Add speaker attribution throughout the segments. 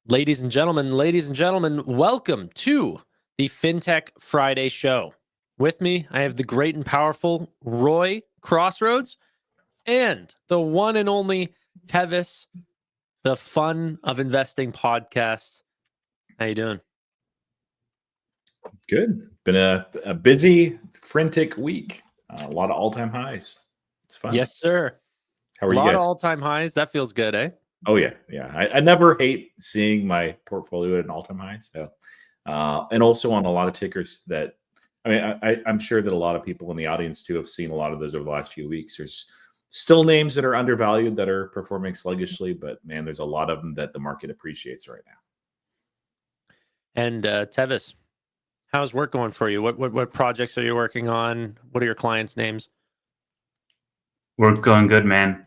Speaker 1: Ladies and gentlemen, welcome to the Fintech Friday show. With me, I have the great and powerful Roy Crossroads and the one and only Tevis, the Fun of Investing podcast. How you doing?
Speaker 2: Good. Been a busy, frantic week. A lot of all-time highs. It's fun.
Speaker 1: Yes, sir.
Speaker 2: How are you
Speaker 1: guys? A lot
Speaker 2: guys?
Speaker 1: of all-time highs. That feels good, eh?
Speaker 2: Oh, yeah. I never hate seeing my portfolio at an all-time high. So, and also on a lot of tickers that, I'm sure that a lot of people in the audience too have seen a lot of those over the last few weeks. There's still names that are undervalued that are performing sluggishly, but man, there's a lot of them that the market appreciates right now.
Speaker 1: And Tevis, how's work going for you? What projects are you working on? What are your clients' names?
Speaker 3: Work going good, man.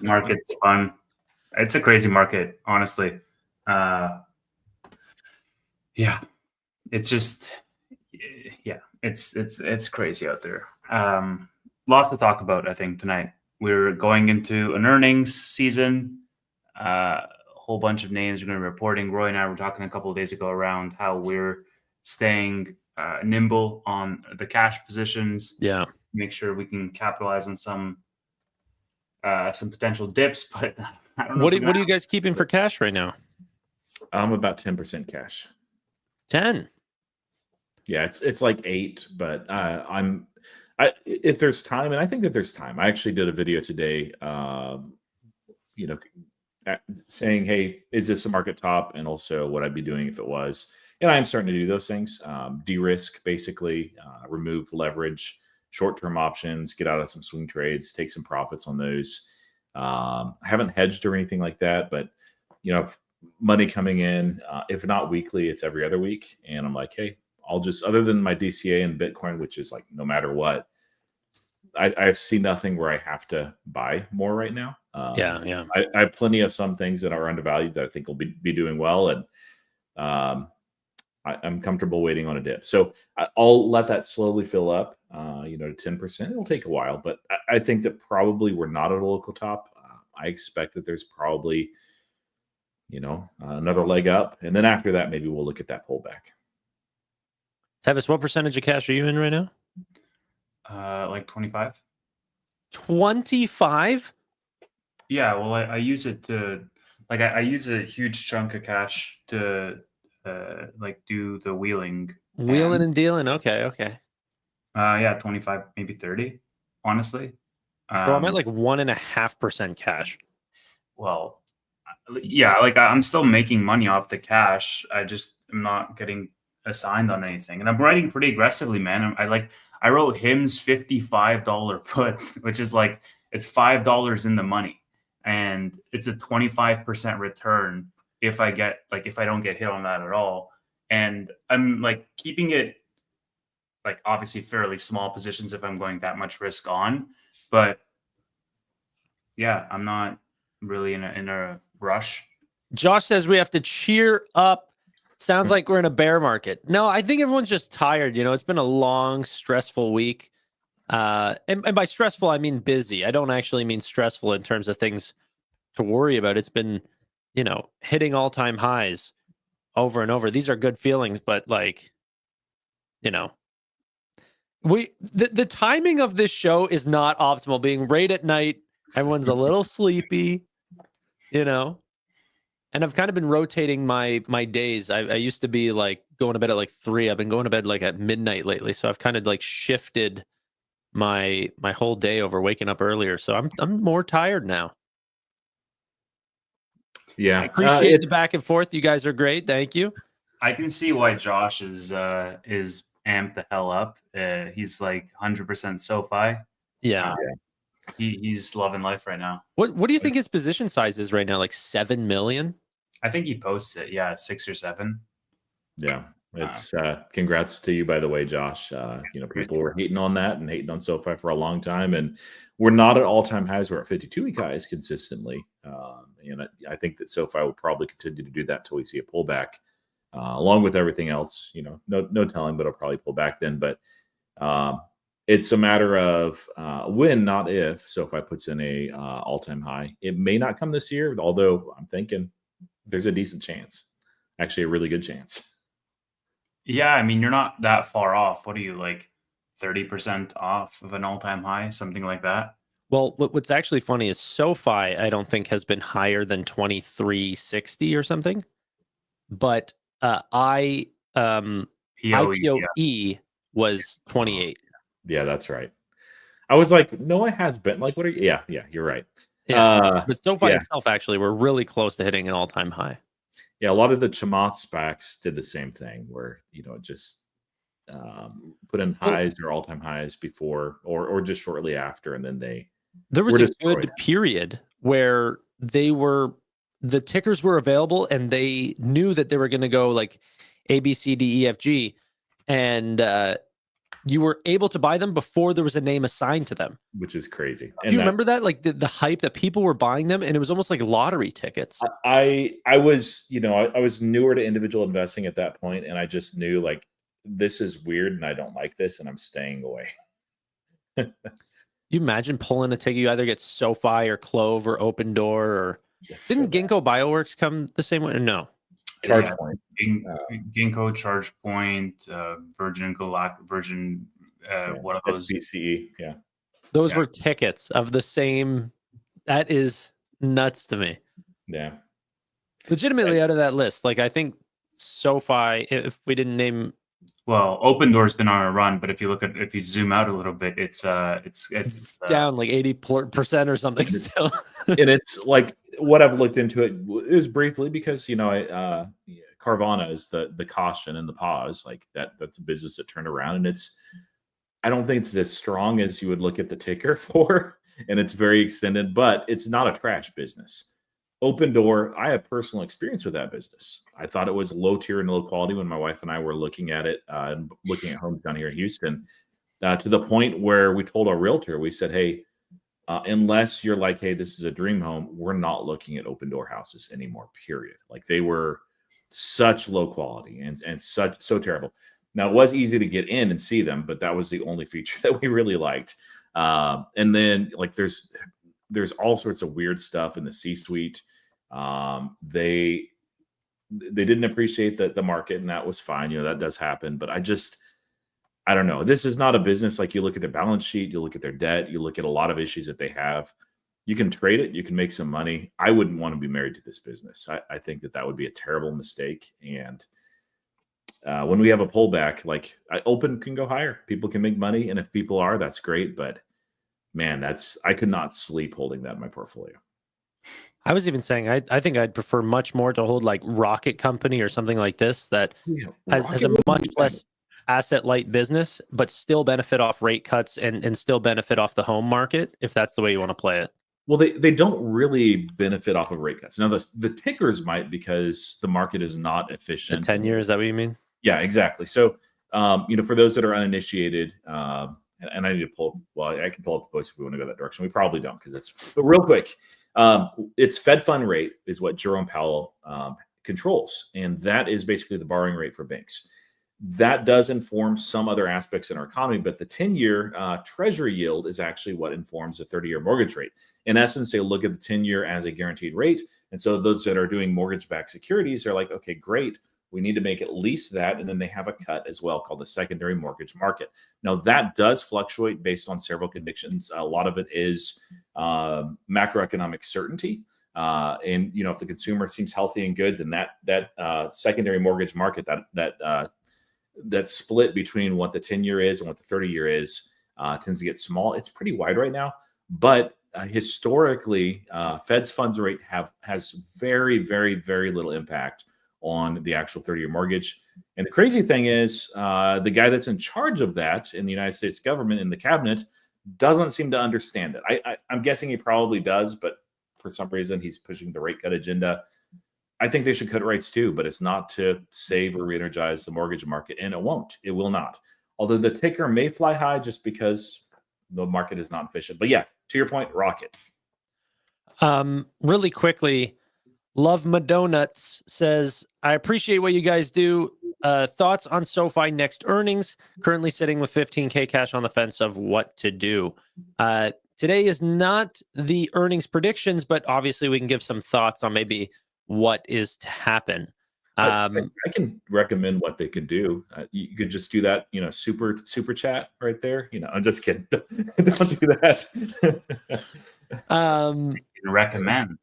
Speaker 3: Market's fun. It's a crazy market, honestly. It's just, it's crazy out there. Lots to talk about, I think, tonight. We're going into an earnings season. A whole bunch of names are going to be reporting. Roy and I were talking a couple of days ago around how we're staying nimble on the cash positions.
Speaker 1: Yeah.
Speaker 3: Make sure we can capitalize on some potential dips, but I don't know.
Speaker 1: What are you guys keeping for cash right now?
Speaker 2: I'm about 10% cash.
Speaker 1: 10.
Speaker 2: Yeah, it's like 8, but if there's time, and I think that there's time. I actually did a video today, saying, hey, is this a market top? And also what I'd be doing if it was. And I'm starting to do those things. De-risk, basically, remove leverage, short-term options, get out of some swing trades, take some profits on those. I haven't hedged or anything like that, but, money coming in, if not weekly, it's every other week. And I'm like, hey, I'll just, other than my DCA and Bitcoin, which is like no matter what, I've seen nothing where I have to buy more right now.
Speaker 1: Yeah.
Speaker 2: I have plenty of some things that are undervalued that I think will be doing well. And I'm comfortable waiting on a dip. So I'll let that slowly fill up, to 10%. It'll take a while, but I think that probably we're not at a local top. I expect that there's probably, another leg up. And then after that, maybe we'll look at that pullback.
Speaker 1: Tevis, what percentage of cash are you in right now?
Speaker 3: Like 25.
Speaker 1: 25?
Speaker 3: Yeah, well, I use it to, I use a huge chunk of cash to, do the wheeling.
Speaker 1: Wheeling and dealing? Okay.
Speaker 3: 25, maybe 30, honestly.
Speaker 1: Bro, I'm at like 1.5% cash.
Speaker 3: Well, yeah, I'm still making money off the cash. I just am not getting assigned on anything. And I'm writing pretty aggressively, man. I wrote HIM's $55 puts, which is it's $5 in the money. And it's a 25% return if I don't get hit on that at all. And I'm keeping it obviously fairly small positions if I'm going that much risk on. But yeah, I'm not really in a rush.
Speaker 1: Josh says we have to cheer up. Sounds like we're in a bear market. No, I think everyone's just tired. It's been a long, stressful week. And by stressful, I mean busy. I don't actually mean stressful in terms of things to worry about. It's been, hitting all-time highs over and over. These are good feelings, but the timing of this show is not optimal. Being right at night, everyone's a little sleepy, and I've kind of been rotating my days. I used to be going to bed at 3. I've been going to bed at midnight lately. So I've kind of shifted my whole day over waking up earlier. So I'm more tired now.
Speaker 2: Yeah.
Speaker 1: I appreciate the back and forth. You guys are great. Thank you.
Speaker 3: I can see why Josh is amped the hell up. He's 100% SoFi.
Speaker 1: Yeah.
Speaker 3: He's loving life right now.
Speaker 1: What do you think his position size is right now? 7 million?
Speaker 3: I think he posts it. Yeah, 6 or 7.
Speaker 2: Yeah. It's congrats to you, by the way, Josh. People were hating on that and hating on SoFi for a long time, and we're not at all-time highs. We're at 52-week highs consistently. And I think that SoFi will probably continue to do that until we see a pullback, along with everything else. No telling, but it'll probably pull back then. But it's a matter of when, not if, SoFi puts in a all-time high. It may not come this year, although I'm thinking there's a decent chance, actually a really good chance.
Speaker 3: Yeah, I mean, you're not that far off. What are you, like 30% off of an all-time high, something like that?
Speaker 1: Well, what's actually funny is SoFi, I don't think has been higher than 2360 or something. But
Speaker 3: POE,
Speaker 1: IPOE was 28.
Speaker 2: Yeah, that's right. I was like, no, it has been. Like, what are you? Yeah, you're right.
Speaker 1: Yeah. But SoFi
Speaker 2: yeah.
Speaker 1: itself, actually, we're really close to hitting an all-time high.
Speaker 2: Yeah, a lot of the Chamath SPACs did the same thing where, it just put in highs or all-time highs before or just shortly after, and then
Speaker 1: there was
Speaker 2: were
Speaker 1: a
Speaker 2: destroyed.
Speaker 1: good period where the tickers were available and they knew that they were going to go like A, B, C, D, E, F, G, and you were able to buy them before there was a name assigned to them,
Speaker 2: which is crazy.
Speaker 1: Do you remember that? Like the hype that people were buying them, and it was almost like lottery tickets.
Speaker 2: I was, I was newer to individual investing at that point, and I just knew like this is weird and I don't like this, and I'm staying away.
Speaker 1: You imagine pulling a ticket, you either get SoFi or Clove or OpenDoor, or didn't Ginkgo Bioworks come the same way? No.
Speaker 2: ChargePoint.
Speaker 3: Ginkgo, ChargePoint, Virgin what are those?
Speaker 2: SPCE, yeah.
Speaker 1: Those were tickets of the same. That is nuts to me.
Speaker 2: Yeah.
Speaker 1: Legitimately out of that list. Like, I think SoFi, if we didn't name.
Speaker 3: Well, OpenDoor's been on a run, but if you zoom out a little bit, it's
Speaker 2: down
Speaker 1: like 80% or something still.
Speaker 2: And it's like what I've looked into it is briefly because Carvana is the caution and the pause, like that's a business that turned around, and I don't think it's as strong as you would look at the ticker for, and it's very extended, but it's not a trash business. OpenDoor, I have personal experience with that business. I thought it was low tier and low quality when my wife and I were looking at it and looking at homes down here in Houston, to the point where we told our realtor, we said, hey, unless you're like, hey, this is a dream home, we're not looking at OpenDoor houses anymore, period. Like they were such low quality and so terrible. Now, it was easy to get in and see them, but that was the only feature that we really liked. And then like there's all sorts of weird stuff in the C-suite. They didn't appreciate the market, and that was fine. That does happen. But I don't know. This is not a business like you look at their balance sheet, you look at their debt, you look at a lot of issues that they have. You can trade it, you can make some money. I wouldn't want to be married to this business. I think that would be a terrible mistake. And when we have a pullback, like Open can go higher. People can make money, and if people are, that's great. But man, I could not sleep holding that in my portfolio.
Speaker 1: I was even saying, I think I'd prefer much more to hold like Rocket Company or something like this that has a much less asset light business, but still benefit off rate cuts and still benefit off the home market, if that's the way you want to play it.
Speaker 2: Well, they don't really benefit off of rate cuts. Now, the tickers might, because the market is not efficient.
Speaker 1: The 10 years, is that what you mean?
Speaker 2: Yeah, exactly. So, for those that are uninitiated, and I need to pull. Well, I can pull up the post if we want to go that direction. We probably don't but real quick, it's Fed fund rate is what Jerome Powell controls, and that is basically the borrowing rate for banks. That does inform some other aspects in our economy, but the 10-year treasury yield is actually what informs the 30-year mortgage rate. In essence, they look at the 10-year as a guaranteed rate, and so those that are doing mortgage-backed securities are like, okay, great. We need to make at least that. And then they have a cut as well called the secondary mortgage market. Now, that does fluctuate based on several conditions. A lot of it is macroeconomic certainty. And, if the consumer seems healthy and good, then that secondary mortgage market, that split between what the 10-year is and what the 30-year is tends to get small. It's pretty wide right now. But historically, Fed's funds rate has very, very, very little impact on the actual 30-year mortgage. And the crazy thing is the guy that's in charge of that in the United States government, in the cabinet, doesn't seem to understand it. I'm guessing he probably does, but for some reason he's pushing the rate cut agenda. I think they should cut rates too, but it's not to save or re-energize the mortgage market, and it will not. Although the ticker may fly high just because the market is not efficient. But yeah, to your point, Rocket.
Speaker 1: Really quickly, Love Madonuts says, I appreciate what you guys do. Thoughts on SoFi next earnings? Currently sitting with 15K cash on the fence of what to do. Today is not the earnings predictions, but obviously we can give some thoughts on maybe what is to happen.
Speaker 2: I can recommend what they could do. You could just do that, super chat right there. I'm just kidding. Don't do that.
Speaker 3: Recommend.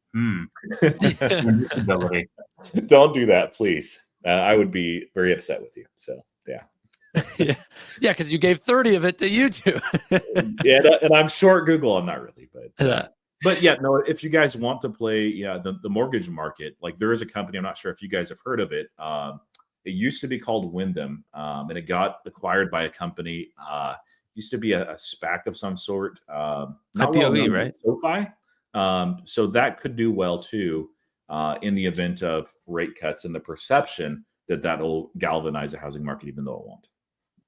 Speaker 2: Don't do that, please. I would be very upset with you. So yeah.
Speaker 1: Because you gave 30 of it to YouTube.
Speaker 2: Yeah, and I'm short Google. I'm not really, but yeah, no. If you guys want to play, the mortgage market, like there is a company. I'm not sure if you guys have heard of it. It used to be called Wyndham, and it got acquired by a company. Used to be a SPAC of some sort. Not
Speaker 1: IPOE, right?
Speaker 2: SoFi. So that could do well too, in the event of rate cuts and the perception that will galvanize the housing market, even though it won't.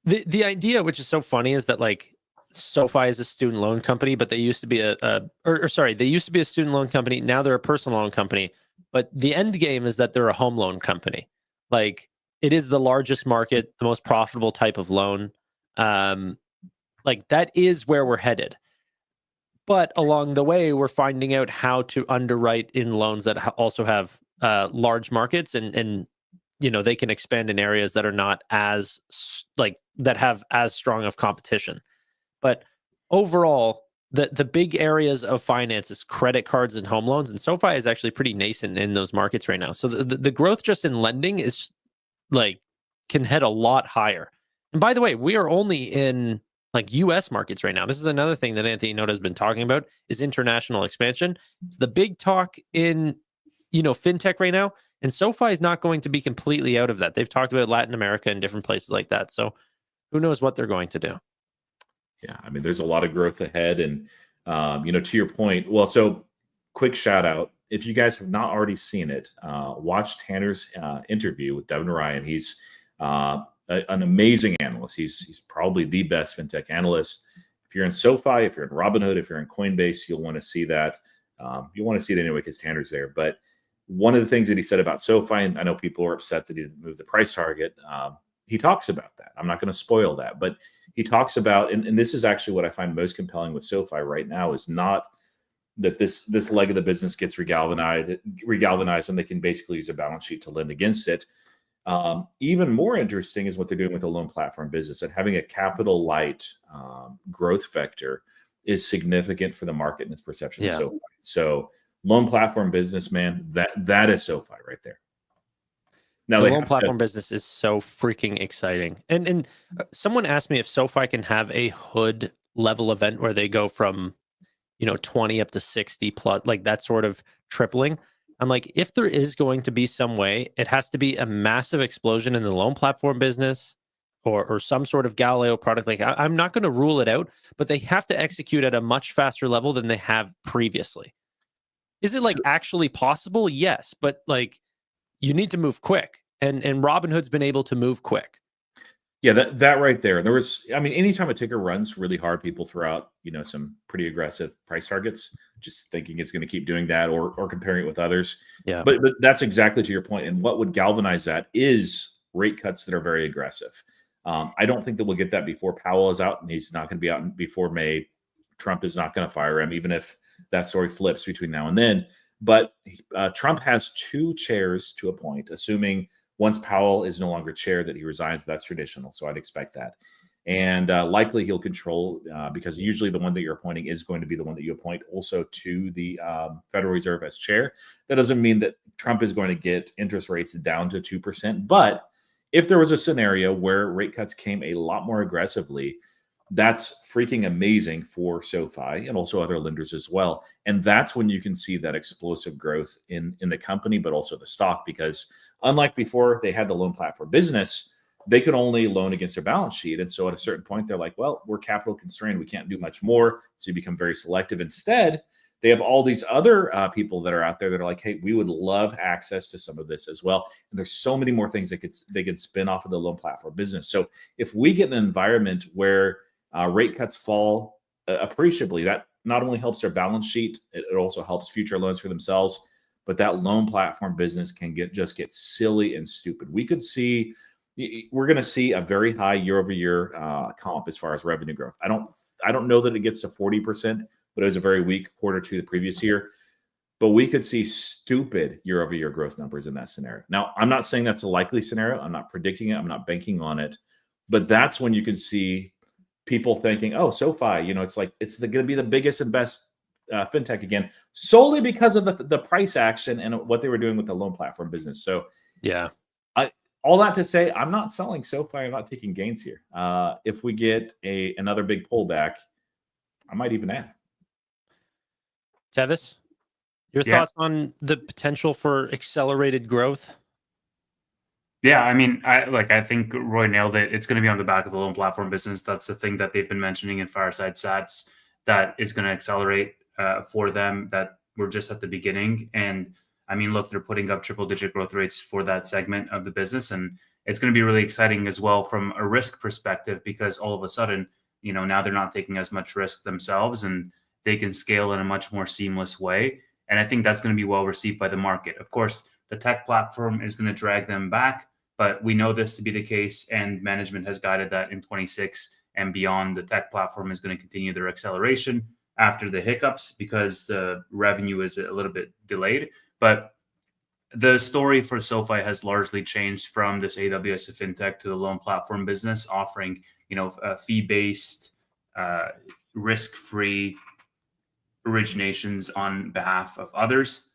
Speaker 1: The idea, which is so funny, is that like SoFi is a student loan company, but they used to be they used to be a student loan company. Now they're a personal loan company, but the end game is that they're a home loan company. Like it is the largest market, the most profitable type of loan. Like that is where we're headed. But along the way, we're finding out how to underwrite in loans that also have large markets and they can expand in areas that are not as that have as strong of competition. But overall, the big areas of finance is credit cards and home loans, and SoFi is actually pretty nascent in those markets right now. So the growth just in lending is can head a lot higher. And by the way, we are only in US markets right now. This is another thing that Anthony Noda has been talking about is international expansion. It's the big talk in fintech right now. And SoFi is not going to be completely out of that. They've talked about Latin America and different places like that. So who knows what they're going to do?
Speaker 2: Yeah, I mean, there's a lot of growth ahead. And, to your point, well, so quick shout out. If you guys have not already seen it, watch Tanner's interview with Devin Ryan. He's an amazing analyst. He's probably the best fintech analyst. If you're in SoFi, if you're in Robinhood, if you're in Coinbase, you'll want to see that. You'll want to see it anyway because Tanner's there. But one of the things that he said about SoFi, and I know people are upset that he didn't move the price target. He talks about that. I'm not going to spoil that, but he talks about, and this is actually what I find most compelling with SoFi right now is not that this leg of the business gets regalvanized, and they can basically use a balance sheet to lend against it. Even more interesting is what they're doing with the loan platform business, and having a capital light growth vector is significant for the market and its perception.
Speaker 1: Yeah.
Speaker 2: So loan platform business, man, that is SoFi right there. Now
Speaker 1: the loan platform business is so freaking exciting. And someone asked me if SoFi can have a hood level event where they go from 20 up to 60 plus, like that sort of tripling. I'm like, if there is going to be some way, it has to be a massive explosion in the loan platform business or some sort of Galileo product. Like I'm not going to rule it out, but they have to execute at a much faster level than they have previously. Is it actually possible? Yes, but you need to move quick, and Robinhood's been able to move quick.
Speaker 2: Yeah, that right there. There was, anytime a ticker runs really hard, people throw out, some pretty aggressive price targets, just thinking it's going to keep doing that or comparing it with others.
Speaker 1: Yeah.
Speaker 2: But that's exactly to your point. And what would galvanize that is rate cuts that are very aggressive. I don't think that we'll get that before Powell is out, and he's not going to be out before May. Trump is not going to fire him, even if that story flips between now and then. But Trump has 2 chairs to appoint, assuming once Powell is no longer chair that he resigns. That's traditional, so I'd expect that. And likely he'll control, because usually the one that you're appointing is going to be the one that you appoint also to the Federal Reserve as chair. That doesn't mean that Trump is going to get interest rates down to 2%. But if there was a scenario where rate cuts came a lot more aggressively, that's freaking amazing for SoFi and also other lenders as well. And that's when you can see that explosive growth in the company, but also the stock, because unlike before, they had the loan platform business, they could only loan against their balance sheet. And so at a certain point, they're like, well, we're capital constrained. We can't do much more. So you become very selective. Instead, they have all these other people that are out there that are like, hey, we would love access to some of this as well. And there's so many more things they could spin off of the loan platform business. So if we get an environment where rate cuts fall appreciably, that not only helps their balance sheet, it also helps future loans for themselves. But that loan platform business can just get silly and stupid. We're going to see a very high year-over-year comp as far as revenue growth. I don't know that it gets to 40%, but it was a very weak quarter to the previous year. but we could see stupid year-over-year growth numbers in that scenario. Now, I'm not saying that's a likely scenario. I'm not predicting it. I'm not banking on it. But that's when you can see people thinking, oh, SoFi, it's like it's going to be the biggest and best fintech again, solely because of the price action and what they were doing with the loan platform business. So
Speaker 1: Yeah.
Speaker 2: all that to say, I'm not selling SoFi. I'm not taking gains here. If we get another big pullback, I might even add.
Speaker 1: Tevis, your thoughts on the potential for accelerated growth?
Speaker 3: Yeah, I mean, I think Roy nailed it. It's going to be on the back of the loan platform business. That's the thing that they've been mentioning in Fireside Chats that is going to accelerate for them, that we're just at the beginning. And I mean, look, they're putting up triple-digit growth rates for that segment of the business. And it's going to be really exciting as well from a risk perspective, because all of a sudden, now they're not taking as much risk themselves and they can scale in a much more seamless way. And I think that's going to be well received by the market. Of course, the tech platform is going to drag them back, but we know this to be the case, and management has guided that in 26 and beyond, the tech platform is going to continue their acceleration after the hiccups because the revenue is a little bit delayed. But the story for SoFi has largely changed from this AWS to fintech to the loan platform business, offering fee-based, risk-free originations on behalf of others,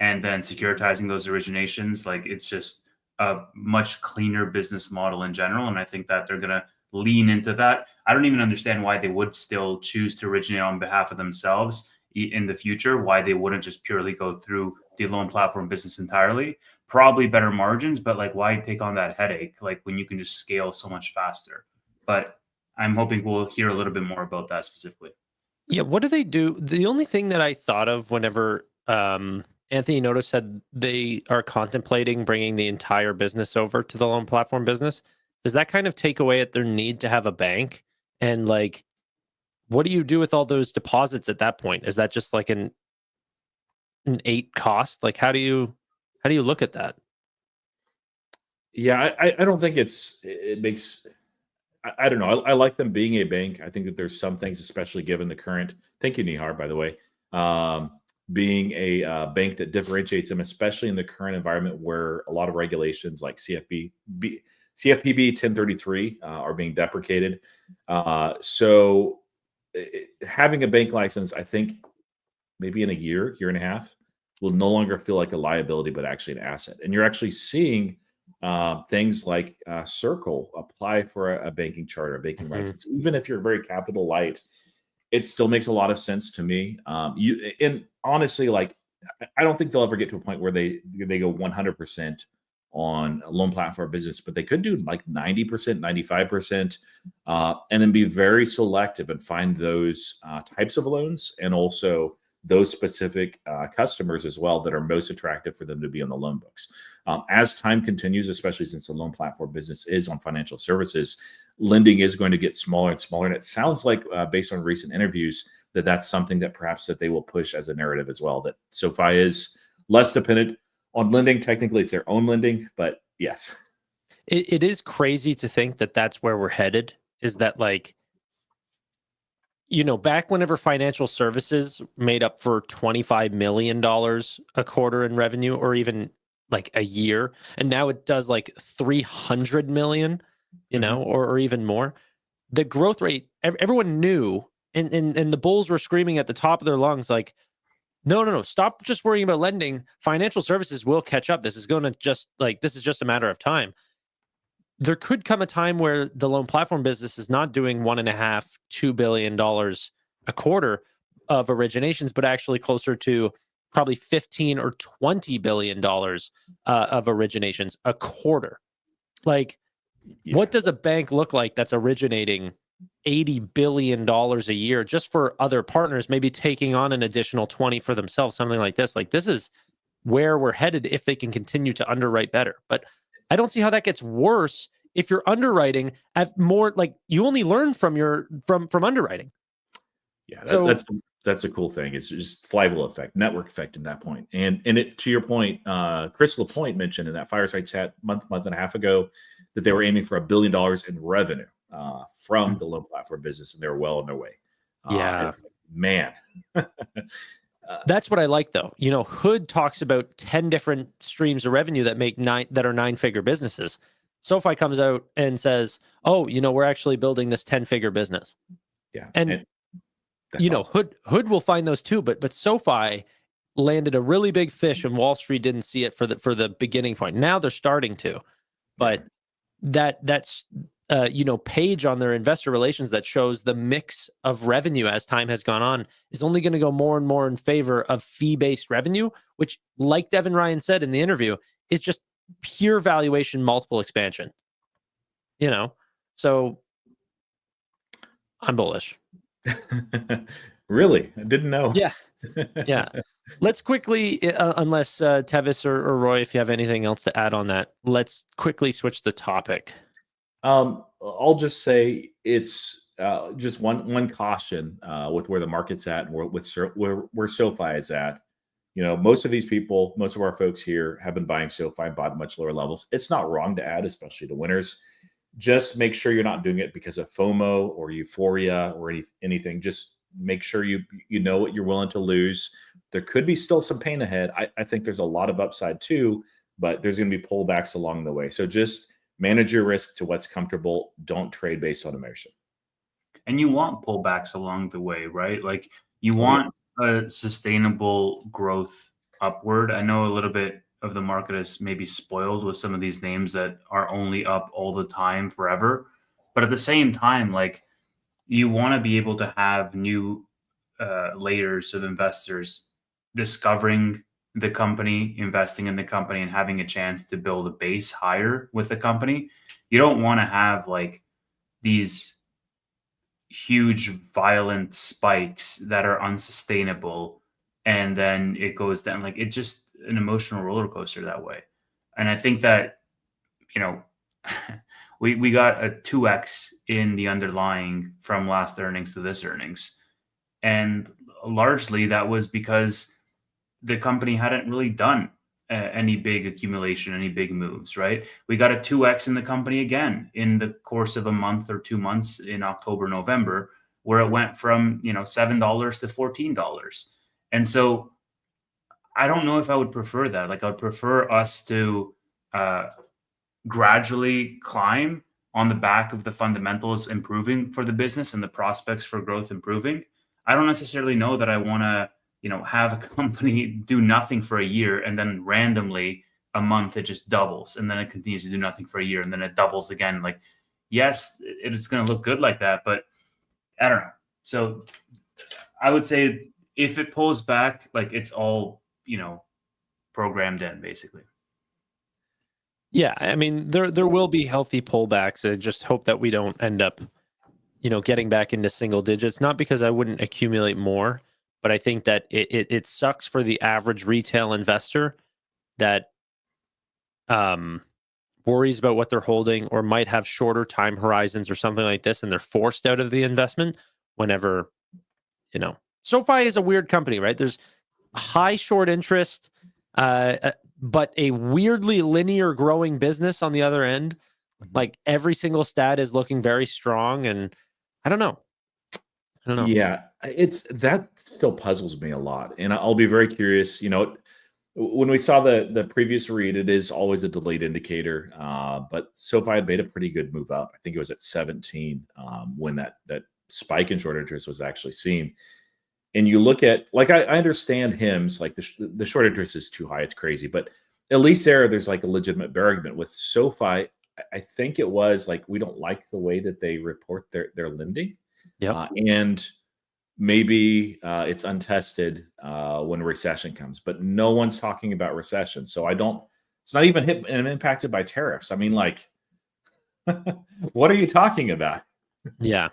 Speaker 3: and then securitizing those originations. Like, it's just a much cleaner business model in general, and I think that they're going to lean into that. I don't even understand why they would still choose to originate on behalf of themselves in the future, why they wouldn't just purely go through the loan platform business entirely. Probably better margins, but like, why take on that headache like when you can just scale so much faster? But I'm hoping we'll hear a little bit more about that specifically.
Speaker 1: Yeah, what do they do? The only thing that I thought of whenever Anthony Noto said they are contemplating bringing the entire business over to the loan platform business, does that kind of take away at their need to have a bank? And like, what do you do with all those deposits at that point? Is that just like an 8 cost? Like, how do you look at that?
Speaker 2: Yeah, I don't think it makes. I don't know. I like them being a bank. I think that there's some things, especially given the current. Thank you, Nihar, by the way. Being a bank that differentiates them, especially in the current environment where a lot of regulations like CFPB 1033 are being deprecated. So having a bank license, I think maybe in a year and a half, will no longer feel like a liability, but actually an asset. And you're actually seeing things like Circle apply for a banking charter, a banking license. Even if you're very capital light, it still makes a lot of sense to me. And honestly, like, I don't think they'll ever get to a point where they go 100% on a loan platform business, but they could do like 90%, 95%, and then be very selective and find those types of loans and also those specific customers as well that are most attractive for them to be on the loan books. As time continues, especially since the loan platform business is on financial services, lending is going to get smaller and smaller. And it sounds like, based on recent interviews, that's something that perhaps that they will push as a narrative as well, that SoFi is less dependent on lending. Technically, it's their own lending, but yes.
Speaker 1: It is crazy to think that that's where we're headed, is that, like, back whenever financial services made up for $25 million a quarter in revenue, or even like a year, and now it does like 300 million, or even more. The growth rate, everyone knew, and the bulls were screaming at the top of their lungs, like, no, stop just worrying about lending. Financial services will catch up. This is just a matter of time. There could come a time where the loan platform business is not doing $1.5–2 billion a quarter of originations, but actually closer to probably $15 or $20 billion of originations a quarter. Like, what does a bank look like that's originating $80 billion a year just for other partners, maybe taking on an additional 20 for themselves, something like this? Like, this is where we're headed if they can continue to underwrite better. But I don't see how that gets worse if you're underwriting at more, like, you only learn from underwriting.
Speaker 2: Yeah, that's a cool thing. It's just flywheel effect, network effect in that point. And it, to your point, Chris LaPointe mentioned in that Fireside Chat month and a half ago that they were aiming for $1 billion in revenue from the loan platform business, and they were well on their way.
Speaker 1: Yeah,
Speaker 2: man.
Speaker 1: That's what I like, though. You know, Hood talks about 10 different streams of revenue that make that are 9-figure businesses. SoFi comes out and says, "Oh, you know, we're actually building this 10-figure business."
Speaker 2: Yeah,
Speaker 1: And
Speaker 2: that's
Speaker 1: you know,
Speaker 2: awesome.
Speaker 1: Hood will find those too, but SoFi landed a really big fish, and Wall Street didn't see it for the beginning point. Now they're starting to, but that's you know, page on their investor relations that shows the mix of revenue as time has gone on is only going to go more and more in favor of fee-based revenue, which, like Devin Ryan said in the interview, is just pure valuation multiple expansion. You know, so I'm bullish.
Speaker 2: Really? I didn't know.
Speaker 1: Yeah. Yeah. Let's quickly, unless Tevis or Roy, if you have anything else to add on that, let's quickly switch the topic.
Speaker 2: I'll just say it's just one caution with where the market's at and where SoFi is at. You know, most of these people, most of our folks here have been buying SoFi and bought at much lower levels. It's not wrong to add, especially to winners. Just make sure you're not doing it because of FOMO or euphoria or anything. Just make sure you know what you're willing to lose. There could be still some pain ahead. I think there's a lot of upside too, but there's going to be pullbacks along the way. So just manage your risk to what's comfortable. Don't trade based on emotion.
Speaker 3: And you want pullbacks along the way, right? Like you want a sustainable growth upward. I know a little bit of the market is maybe spoiled with some of these names that are only up all the time forever. But at the same time, like you want to be able to have new layers of investors discovering the company, investing in the company, and having a chance to build a base higher with the company. You don't want to have like these huge violent spikes that are unsustainable and then it goes down. Like it's just an emotional roller coaster that way. And I think that, you know, we got a 2x in the underlying from last earnings to this earnings. And largely that was because the company hadn't really done any big accumulation, any big moves, right? We got a 2x in the company again in the course of a month or 2 months in October, November, where it went from, you know, $7 to $14. And so I don't know if I would prefer that. Like I would prefer us to gradually climb on the back of the fundamentals improving for the business and the prospects for growth improving. I don't necessarily know that I want to, you know, have a company do nothing for a year and then randomly a month it just doubles and then it continues to do nothing for a year and then it doubles again. Like, yes, it's going to look good like that, but I don't know. So I would say if it pulls back, like it's all, you know, programmed in basically.
Speaker 1: Yeah, I mean, there will be healthy pullbacks. I just hope that we don't end up, you know, getting back into single digits. Not because I wouldn't accumulate more, but I think that it sucks for the average retail investor that worries about what they're holding or might have shorter time horizons or something like this, and they're forced out of the investment whenever, you know. SoFi is a weird company, right? There's high short interest, but a weirdly linear growing business on the other end. Like every single stat is looking very strong, and I don't know.
Speaker 2: Yeah, that still puzzles me a lot, and I'll be very curious. You know, when we saw the previous read, it is always a delayed indicator, but SoFi had made a pretty good move up. I think it was at 17 when that spike in short interest was actually seen. And you look at, like, I understand HIMS, like the short interest is too high, it's crazy, but at least there's like a legitimate bear argument. With SoFi, I think it was like we don't like the way that they report their lending.
Speaker 1: Yeah,
Speaker 2: and maybe it's untested when recession comes, but no one's talking about recession. So it's not even hit and impacted by tariffs. I mean, like, what are you talking about?
Speaker 1: Yeah.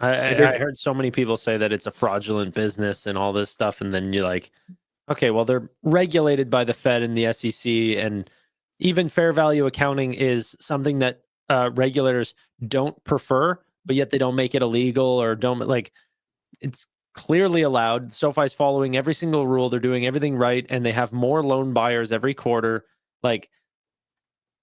Speaker 1: I heard so many people say that it's a fraudulent business and all this stuff. And then you're like, okay, well, they're regulated by the Fed and the SEC, and even fair value accounting is something that regulators don't prefer, but yet they don't make it illegal or don't, like, it's clearly allowed. SoFi's following every single rule. They're doing everything right. And they have more loan buyers every quarter. Like,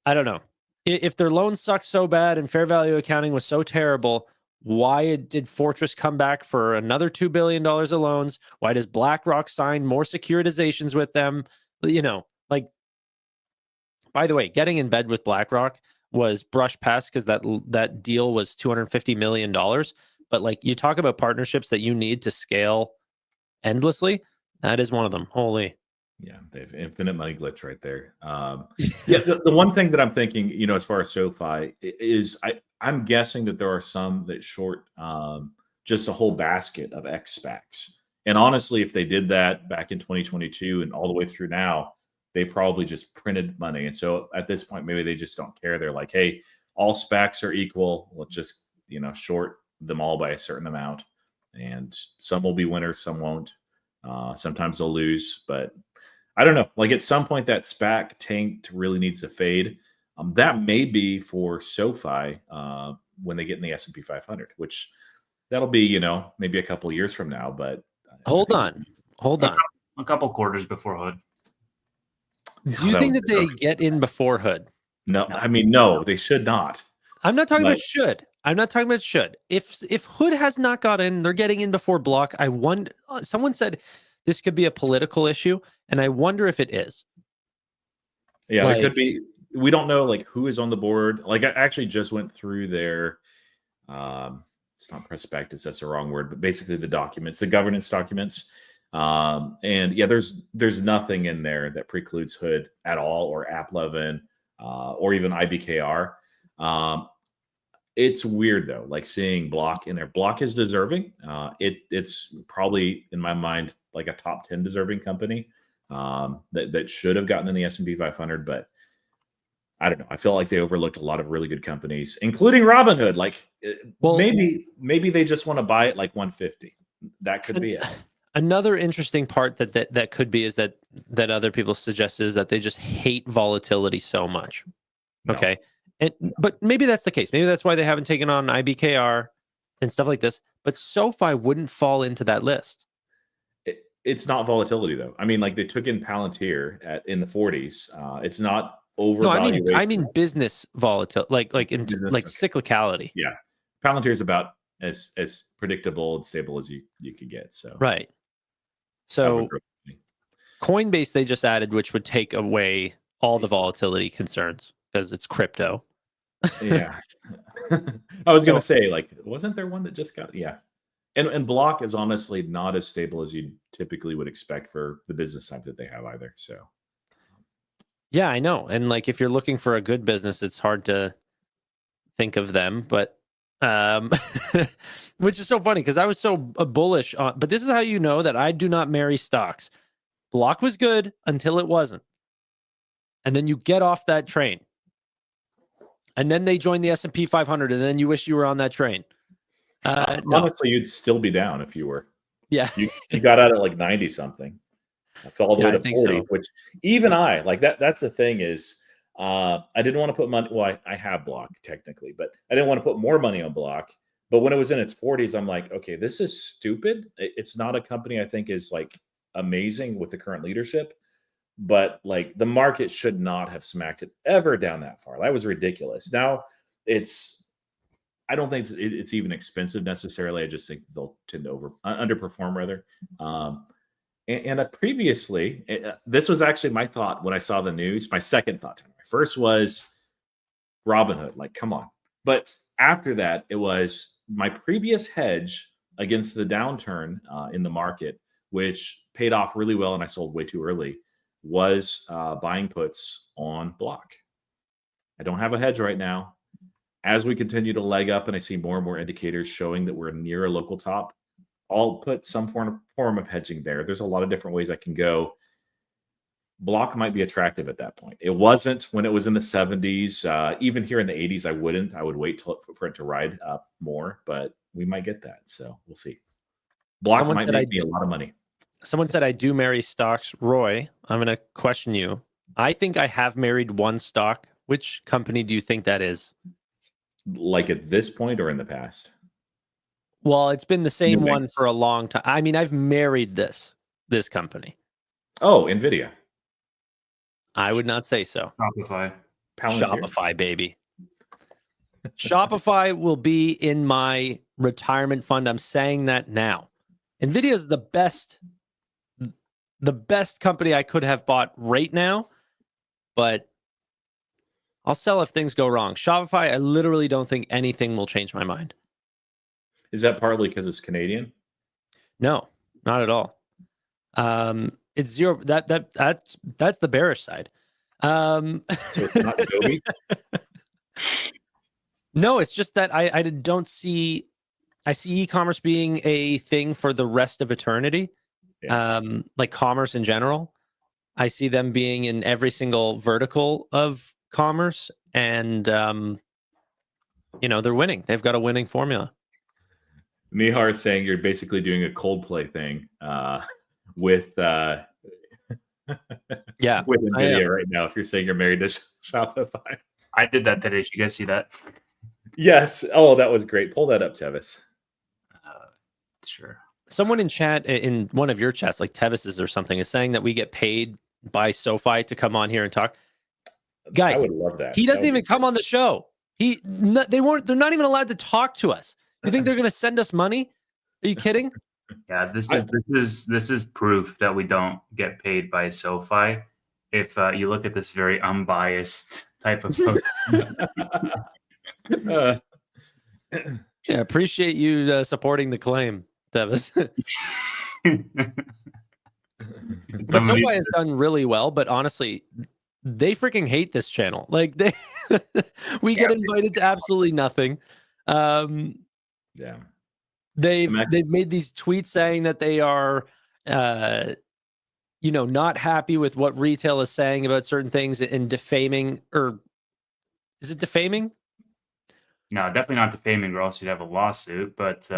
Speaker 1: I don't know. If their loans suck so bad and fair value accounting was so terrible, Why did Fortress come back for another $2 billion of loans? Why does BlackRock sign more securitizations with them? Like, by the way, getting in bed with BlackRock was brush past because that deal was $250 million. But like, you talk about partnerships that you need to scale endlessly. That is one of them. Holy.
Speaker 2: Yeah, they have infinite money glitch right there. Yeah, the one thing that I'm thinking, as far as SoFi is, I'm guessing that there are some that short just a whole basket of X SPACs. And honestly, if they did that back in 2022 and all the way through now, they probably just printed money. And so at this point, maybe they just don't care. They're like, hey, all SPACs are equal. Let's just, short them all by a certain amount. And some will be winners, some won't. Sometimes they'll lose, but I don't know. Like at some point, that SPAC tank really needs to fade. That may be for SoFi when they get in the S&P 500, which that'll be, maybe a couple of years from now. But
Speaker 1: hold on.
Speaker 3: A couple quarters before Hood.
Speaker 1: Do you think that they get in before Hood?
Speaker 2: No, I mean, no, they should not.
Speaker 1: I'm not talking about should. I'm not talking about should. If Hood has not got in, they're getting in before Block. I wonder. Someone said this could be a political issue, and I wonder if it is.
Speaker 2: Yeah, it could be. We don't know like who is on the board. Like I actually just went through their it's not prospectus, that's the wrong word, but basically the documents, the governance documents. And yeah, there's nothing in there that precludes Hood at all, or AppLovin, or even IBKR. It's weird though, like seeing Block in there. Block is deserving. It's probably in my mind like a top 10 deserving company that should have gotten in the S&P 500, but I don't know. I feel like they overlooked a lot of really good companies, including Robinhood. Like, maybe they just want to buy it like 150. That could be it.
Speaker 1: Another interesting part that could be is that other people suggest is that they just hate volatility so much.
Speaker 2: No.
Speaker 1: Okay, but maybe that's the case. Maybe that's why they haven't taken on IBKR and stuff like this. But SoFi wouldn't fall into that list.
Speaker 2: It's not volatility though. I mean, like they took in Palantir in the 40s. It's not over.
Speaker 1: No, I mean business volatility, like cyclicality.
Speaker 2: Yeah, Palantir is about as predictable and stable as you could get. So
Speaker 1: right. So Coinbase they just added, which would take away all the volatility concerns because it's crypto.
Speaker 2: Yeah, I was gonna say, like, wasn't there one that just got? Yeah, and Block is honestly not as stable as you typically would expect for the business type that they have either. So.
Speaker 1: Yeah, I know. And like, if you're looking for a good business, it's hard to think of them, but which is so funny because I was so bullish on, but this is how you know that I do not marry stocks. Block was good until it wasn't. And then you get off that train. And then they join the S&P 500 and then you wish you were on that train.
Speaker 2: Honestly, you'd still be down if you were.
Speaker 1: Yeah.
Speaker 2: You got out at like 90 something. I fell all the way to 40,
Speaker 1: so.
Speaker 2: Which even I like that's the thing is I didn't want to put money. Well, I have Block technically, but I didn't want to put more money on Block. But when it was in its 40s, I'm like, okay, this is stupid. It's not a company I think is like amazing with the current leadership, but like the market should not have smacked it ever down that far. That was ridiculous. Now I don't think it's even expensive necessarily. I just think they'll tend to underperform rather. And previously, this was actually my thought when I saw the news. My second thought. My first was Robinhood. Like, come on. But after that, it was my previous hedge against the downturn in the market, which paid off really well, and I sold way too early, was buying puts on Block. I don't have a hedge right now. As we continue to leg up and I see more and more indicators showing that we're near a local top, I'll put some form of hedging there. There's a lot of different ways I can go. Block might be attractive at that point. It wasn't when it was in the 70s. Even here in the 80s, I wouldn't. I would wait for it to ride up more, but we might get that. So we'll see. Block might make me a lot of money.
Speaker 1: Someone said I do marry stocks. Roy, I'm going to question you. I think I have married one stock. Which company do you think that is?
Speaker 2: Like at this point or in the past?
Speaker 1: Well, it's been the same one for a long time. I mean, I've married this company.
Speaker 2: Oh, NVIDIA.
Speaker 1: I would not say so.
Speaker 3: Shopify.
Speaker 1: Shopify, baby. Shopify will be in my retirement fund. I'm saying that now. Nvidia is the best company I could have bought right now, but I'll sell if things go wrong. Shopify, I literally don't think anything will change my mind.
Speaker 2: Is that partly because it's Canadian?
Speaker 1: No, not at all. It's zero. That's the bearish side.
Speaker 2: So it's not Adobe?
Speaker 1: No, it's just that I don't see. I see e-commerce being a thing for the rest of eternity.
Speaker 2: Yeah.
Speaker 1: Like commerce in general. I see them being in every single vertical of commerce, and they're winning. They've got a winning formula.
Speaker 2: Nihar is saying you're basically doing a Coldplay thing with
Speaker 1: Yeah,
Speaker 2: with Nvidia right now. If you're saying you're married to Shopify,
Speaker 3: I did that today. Did you guys see that?
Speaker 2: yes. Oh, that was great. Pull that up, Tevis.
Speaker 3: Sure.
Speaker 1: Someone in chat, in one of your chats, like Tevis's or something, is saying that we get paid by SoFi to come on here and talk. Guys,
Speaker 2: I would love that.
Speaker 1: He doesn't even come on the show. They're not even allowed to talk to us. You think they're going to send us money? Are you kidding?
Speaker 3: Yeah, this is proof that we don't get paid by SoFi. If you look at this very unbiased type of post.
Speaker 1: Yeah, appreciate you supporting the claim, Tevis. SoFi has done really well, but honestly, they freaking hate this channel. Like we get invited to absolutely nothing.
Speaker 2: Yeah.
Speaker 1: They've made these tweets saying that they are not happy with what retail is saying about certain things and defaming, or is it defaming?
Speaker 3: No, definitely not defaming, or else you'd have a lawsuit. But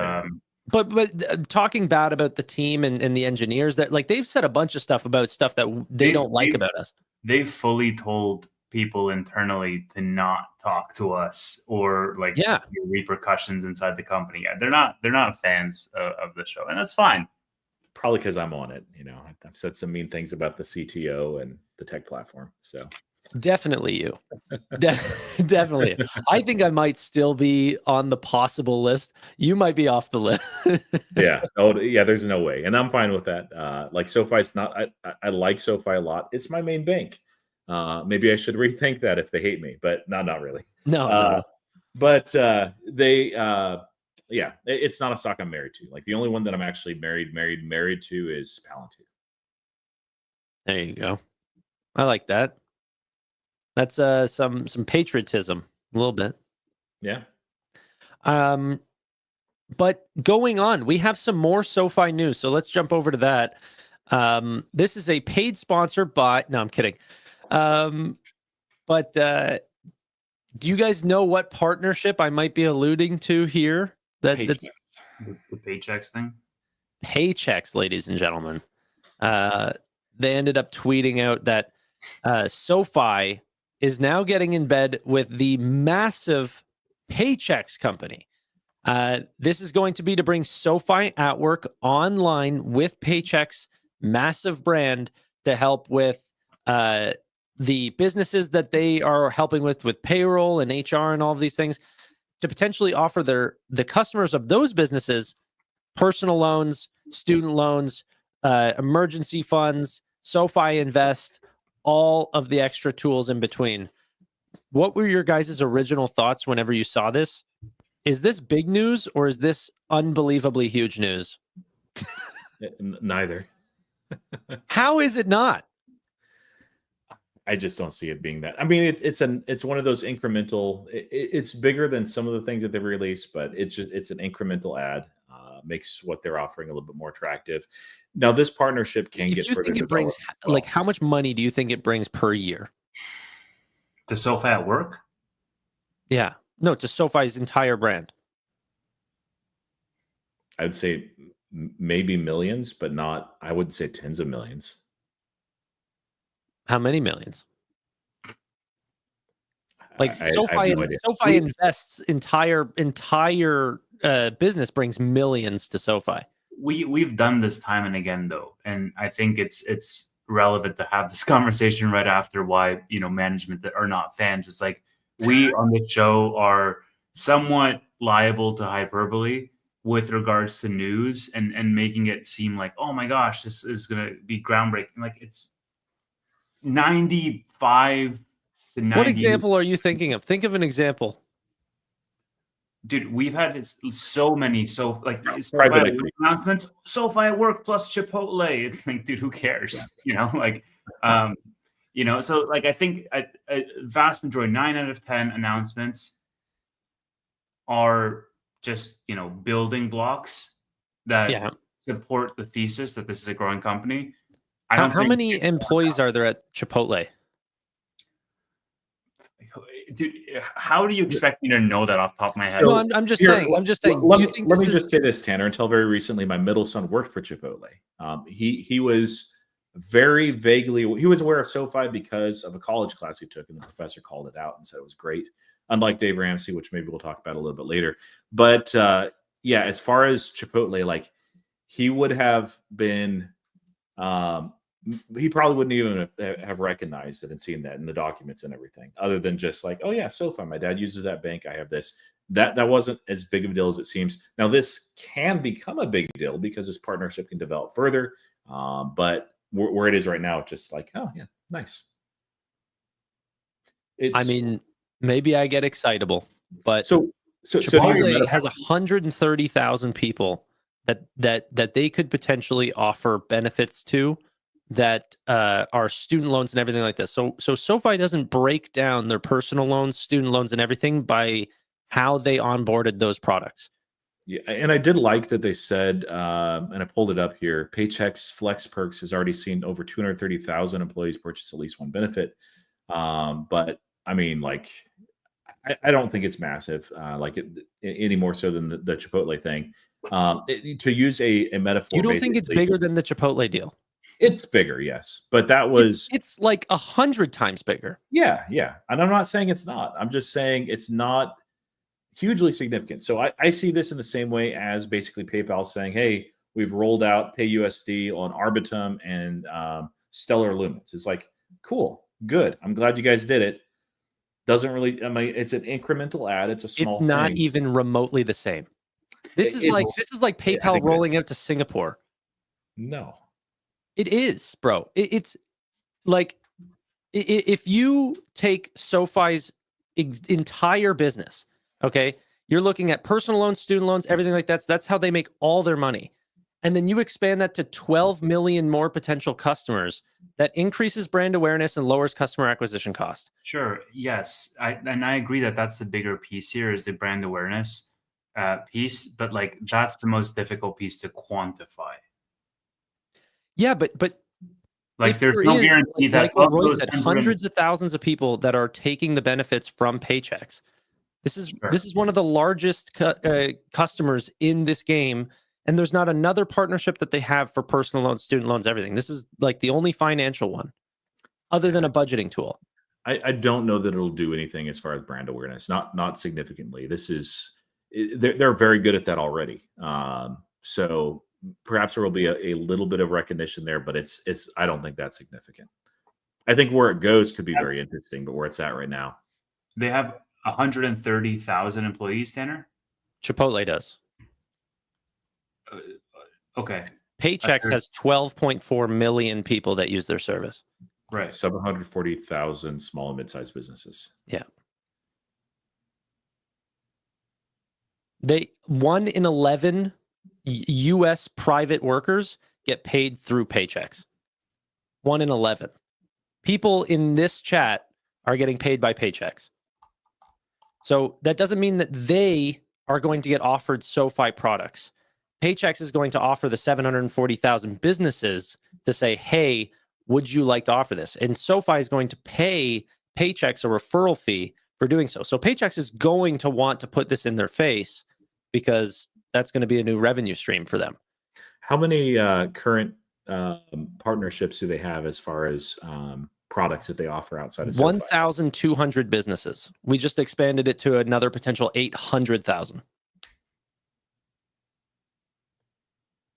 Speaker 1: talking bad about the team and the engineers, that like they've said a bunch of stuff about stuff that they don't like about us.
Speaker 3: They've fully told people internally to not talk to us, or repercussions inside the company. Yeah, they're not fans of the show, and that's fine.
Speaker 2: Probably because I'm on it. I've said some mean things about the CTO and the tech platform. So
Speaker 1: definitely you. Definitely. I think I might still be on the possible list. You might be off the list.
Speaker 2: Yeah. Oh, yeah. There's no way, and I'm fine with that. Like SoFi's not. I like SoFi a lot. It's my main bank. Maybe I should rethink that if they hate me, but not really.
Speaker 1: No.
Speaker 2: But it's not a stock I'm married to. Like the only one that I'm actually married to is Palantir.
Speaker 1: There you go. I like that. That's some patriotism, a little bit.
Speaker 2: Yeah.
Speaker 1: But going on, we have some more SoFi news. So let's jump over to that. This is a paid sponsor by. No, I'm kidding. But do you guys know what partnership I might be alluding to here? That's
Speaker 3: the Paychex thing.
Speaker 1: Paychex, ladies and gentlemen. They ended up tweeting out that SoFi is now getting in bed with the massive Paychex company. This is going to be to bring SoFi at Work online with Paychex, massive brand, to help with the businesses that they are helping with payroll and HR and all of these things, to potentially offer the customers of those businesses personal loans, student loans, emergency funds, SoFi Invest, all of the extra tools in between. What were your guys' original thoughts whenever you saw this? Is this big news or is this unbelievably huge news?
Speaker 2: Neither.
Speaker 1: How is it not?
Speaker 2: I just don't see it being that. I mean, it's one of those incremental. It's bigger than some of the things that they've released, but it's an incremental ad. Makes what they're offering a little bit more attractive. Now, this partnership can get further.
Speaker 1: Think it brings like how much money do you think it brings per year?
Speaker 3: To SoFi at Work?
Speaker 1: Yeah, no, to SoFi's entire brand.
Speaker 2: I would say maybe millions, but not. I wouldn't say tens of millions.
Speaker 1: How many millions? Like
Speaker 2: SoFi
Speaker 1: Invest's entire business brings millions to SoFi.
Speaker 3: We've done this time and again though, and I think it's relevant to have this conversation right after why management that are not fans. It's like we on the show are somewhat liable to hyperbole with regards to news and making it seem like, oh my gosh, this is going to be groundbreaking. Like it's 95 to 90.
Speaker 1: What example are you thinking of? Think of an example.
Speaker 3: Dude, we've had so many,
Speaker 2: private equity
Speaker 3: announcements, SoFi at work plus Chipotle. It's like, dude, who cares?
Speaker 2: Yeah.
Speaker 3: So like I think a vast majority, 9 out of 10 announcements are just, building blocks that support the thesis that this is a growing company.
Speaker 1: How many employees are there at Chipotle?
Speaker 3: Dude, how do you expect me to know that off the top of my head?
Speaker 1: No, I'm just saying.
Speaker 2: Let me just say this, Tanner. Until very recently, my middle son worked for Chipotle. He was very vaguely, he was aware of SoFi because of a college class he took, and the professor called it out and said it was great. Unlike Dave Ramsey, which maybe we'll talk about a little bit later. But as far as Chipotle, like he would have been, he probably wouldn't even have recognized it and seen that in the documents and everything, other than just like, oh yeah, SoFi, my dad uses that bank, I have this. That wasn't as big of a deal as it seems. Now this can become a big deal because this partnership can develop further, but where it is right now, it's just like, oh yeah, nice.
Speaker 1: Maybe I get excitable, but
Speaker 2: so
Speaker 1: Chipotle has 130,000 people that they could potentially offer benefits to that are student loans and everything like this. So SoFi doesn't break down their personal loans, student loans, and everything by how they onboarded those products.
Speaker 2: Yeah, and I did like that they said, and I pulled it up here, Paychex Flex Perks has already seen over 230,000 employees purchase at least one benefit. But I mean, like, I don't think it's massive, any more so than the Chipotle thing. To use a metaphor,
Speaker 1: you don't think it's bigger than the Chipotle deal?
Speaker 2: It's bigger, yes, but that was
Speaker 1: it's like 100 times bigger.
Speaker 2: Yeah, and I'm not saying it's not. I'm just saying it's not hugely significant. So I see this in the same way as basically PayPal saying, "Hey, we've rolled out PayUSD on Arbitum and Stellar Lumens." It's like, cool, good. I'm glad you guys did it. Doesn't really. I mean, it's an incremental ad. It's a small.
Speaker 1: It's not
Speaker 2: thing.
Speaker 1: even remotely the same. This is like PayPal rolling out to Singapore.
Speaker 2: No,
Speaker 1: it is, bro. It's like if you take SoFi's entire business, okay, you're looking at personal loans, student loans, everything like that. That's how they make all their money. And then you expand that to 12 million more potential customers. That increases brand awareness and lowers customer acquisition cost.
Speaker 3: Sure. Yes. I agree that that's the bigger piece here is the brand awareness piece, but like that's the most difficult piece to quantify.
Speaker 1: Yeah, but
Speaker 3: like there's no guarantee that
Speaker 1: like what Roy said, hundreds of thousands of people that are taking the benefits from Paychex. This is one of the largest customers in this game. And there's not another partnership that they have for personal loans, student loans, everything. This is like the only financial one other than a budgeting tool.
Speaker 2: I don't know that it'll do anything as far as brand awareness, not significantly. They're very good at that already. So perhaps there will be a little bit of recognition there, but it's I don't think that's significant. I think where it goes could be very interesting, but where it's at right now.
Speaker 3: They have 130,000 employees, Tanner?
Speaker 1: Chipotle does.
Speaker 3: Okay.
Speaker 1: Paychex has 12.4 million people that use their service.
Speaker 3: Right.
Speaker 2: 740,000 small and mid-sized businesses.
Speaker 1: Yeah. 1 in 11 U.S. private workers get paid through Paychex. 1 in 11. People in this chat are getting paid by Paychex. So that doesn't mean that they are going to get offered SoFi products. Paychex is going to offer the 740,000 businesses to say, hey, would you like to offer this? And SoFi is going to pay Paychex a referral fee for doing so. So Paychex is going to want to put this in their face because that's going to be a new revenue stream for them.
Speaker 2: How many current partnerships do they have as far as products that they offer outside of SoFi?
Speaker 1: 1,200 businesses. We just expanded it to another potential 800,000.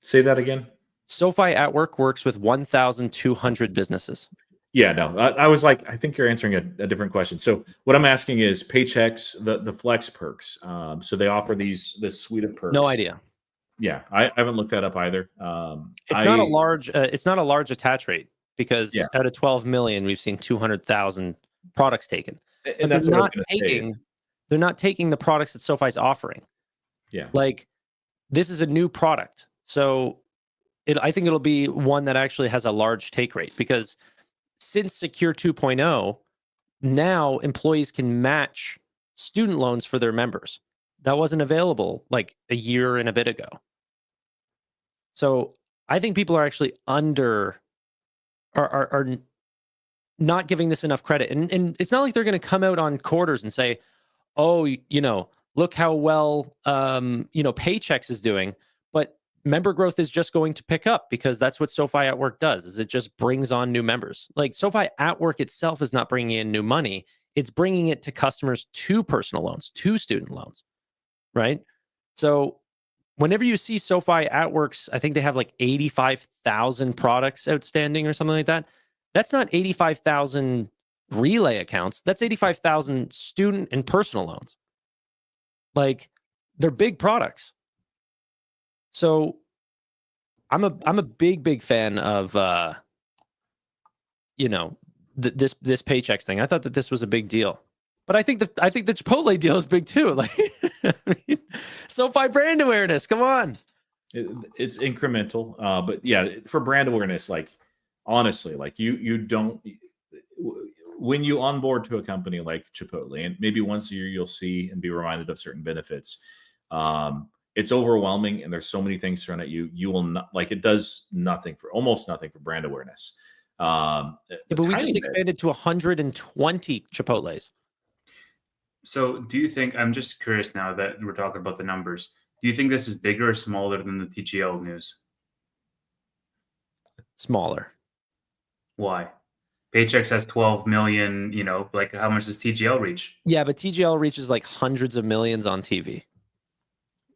Speaker 2: Say that again.
Speaker 1: SoFi at Work works with 1,200 businesses.
Speaker 2: Yeah, no, I was like, I think you're answering a different question. So what I'm asking is Paychex, the flex perks. So they offer this suite of perks.
Speaker 1: No idea.
Speaker 2: Yeah, I haven't looked that up either.
Speaker 1: It's not a large. It's not a large attach rate because
Speaker 2: Yeah.
Speaker 1: out of 12 million, we've seen 200,000 products taken.
Speaker 2: And
Speaker 1: But
Speaker 2: that's
Speaker 1: they're
Speaker 2: what I was
Speaker 1: not
Speaker 2: going to say.
Speaker 1: taking. They're not taking the products that SoFi's offering.
Speaker 2: Yeah.
Speaker 1: Like this is a new product, so I think it'll be one that actually has a large take rate because since Secure 2.0, now employees can match student loans for their members. That wasn't available like a year and a bit ago. So I think people are actually are not giving this enough credit. And it's not like they're going to come out on quarters and say, oh, look how well, Paychex is doing. But member growth is just going to pick up because that's what SoFi at Work does, is it just brings on new members. Like SoFi at Work itself is not bringing in new money. It's bringing it to customers to personal loans, to student loans, right? So whenever you see SoFi at Works, I think they have like 85,000 products outstanding or something like that. That's not 85,000 relay accounts. That's 85,000 student and personal loans. Like they're big products. So I'm a big fan of this Paychex thing. I thought that this was a big deal. But I think the Chipotle deal is big too. Like I mean, SoFi brand awareness. Come on.
Speaker 2: It's incremental. But yeah, for brand awareness, like honestly, like you don't, when you onboard to a company like Chipotle, and maybe once a year you'll see and be reminded of certain benefits. It's overwhelming and there's so many things thrown at you. You will not, like, it does almost nothing for brand awareness.
Speaker 1: Yeah, but we just expanded to 120 Chipotles.
Speaker 3: So do you think, I'm just curious now that we're talking about the numbers, do you think this is bigger or smaller than the TGL news?
Speaker 1: Smaller.
Speaker 3: Why? Paychex has 12 million, like how much does TGL reach?
Speaker 1: Yeah, but TGL reaches like hundreds of millions on TV.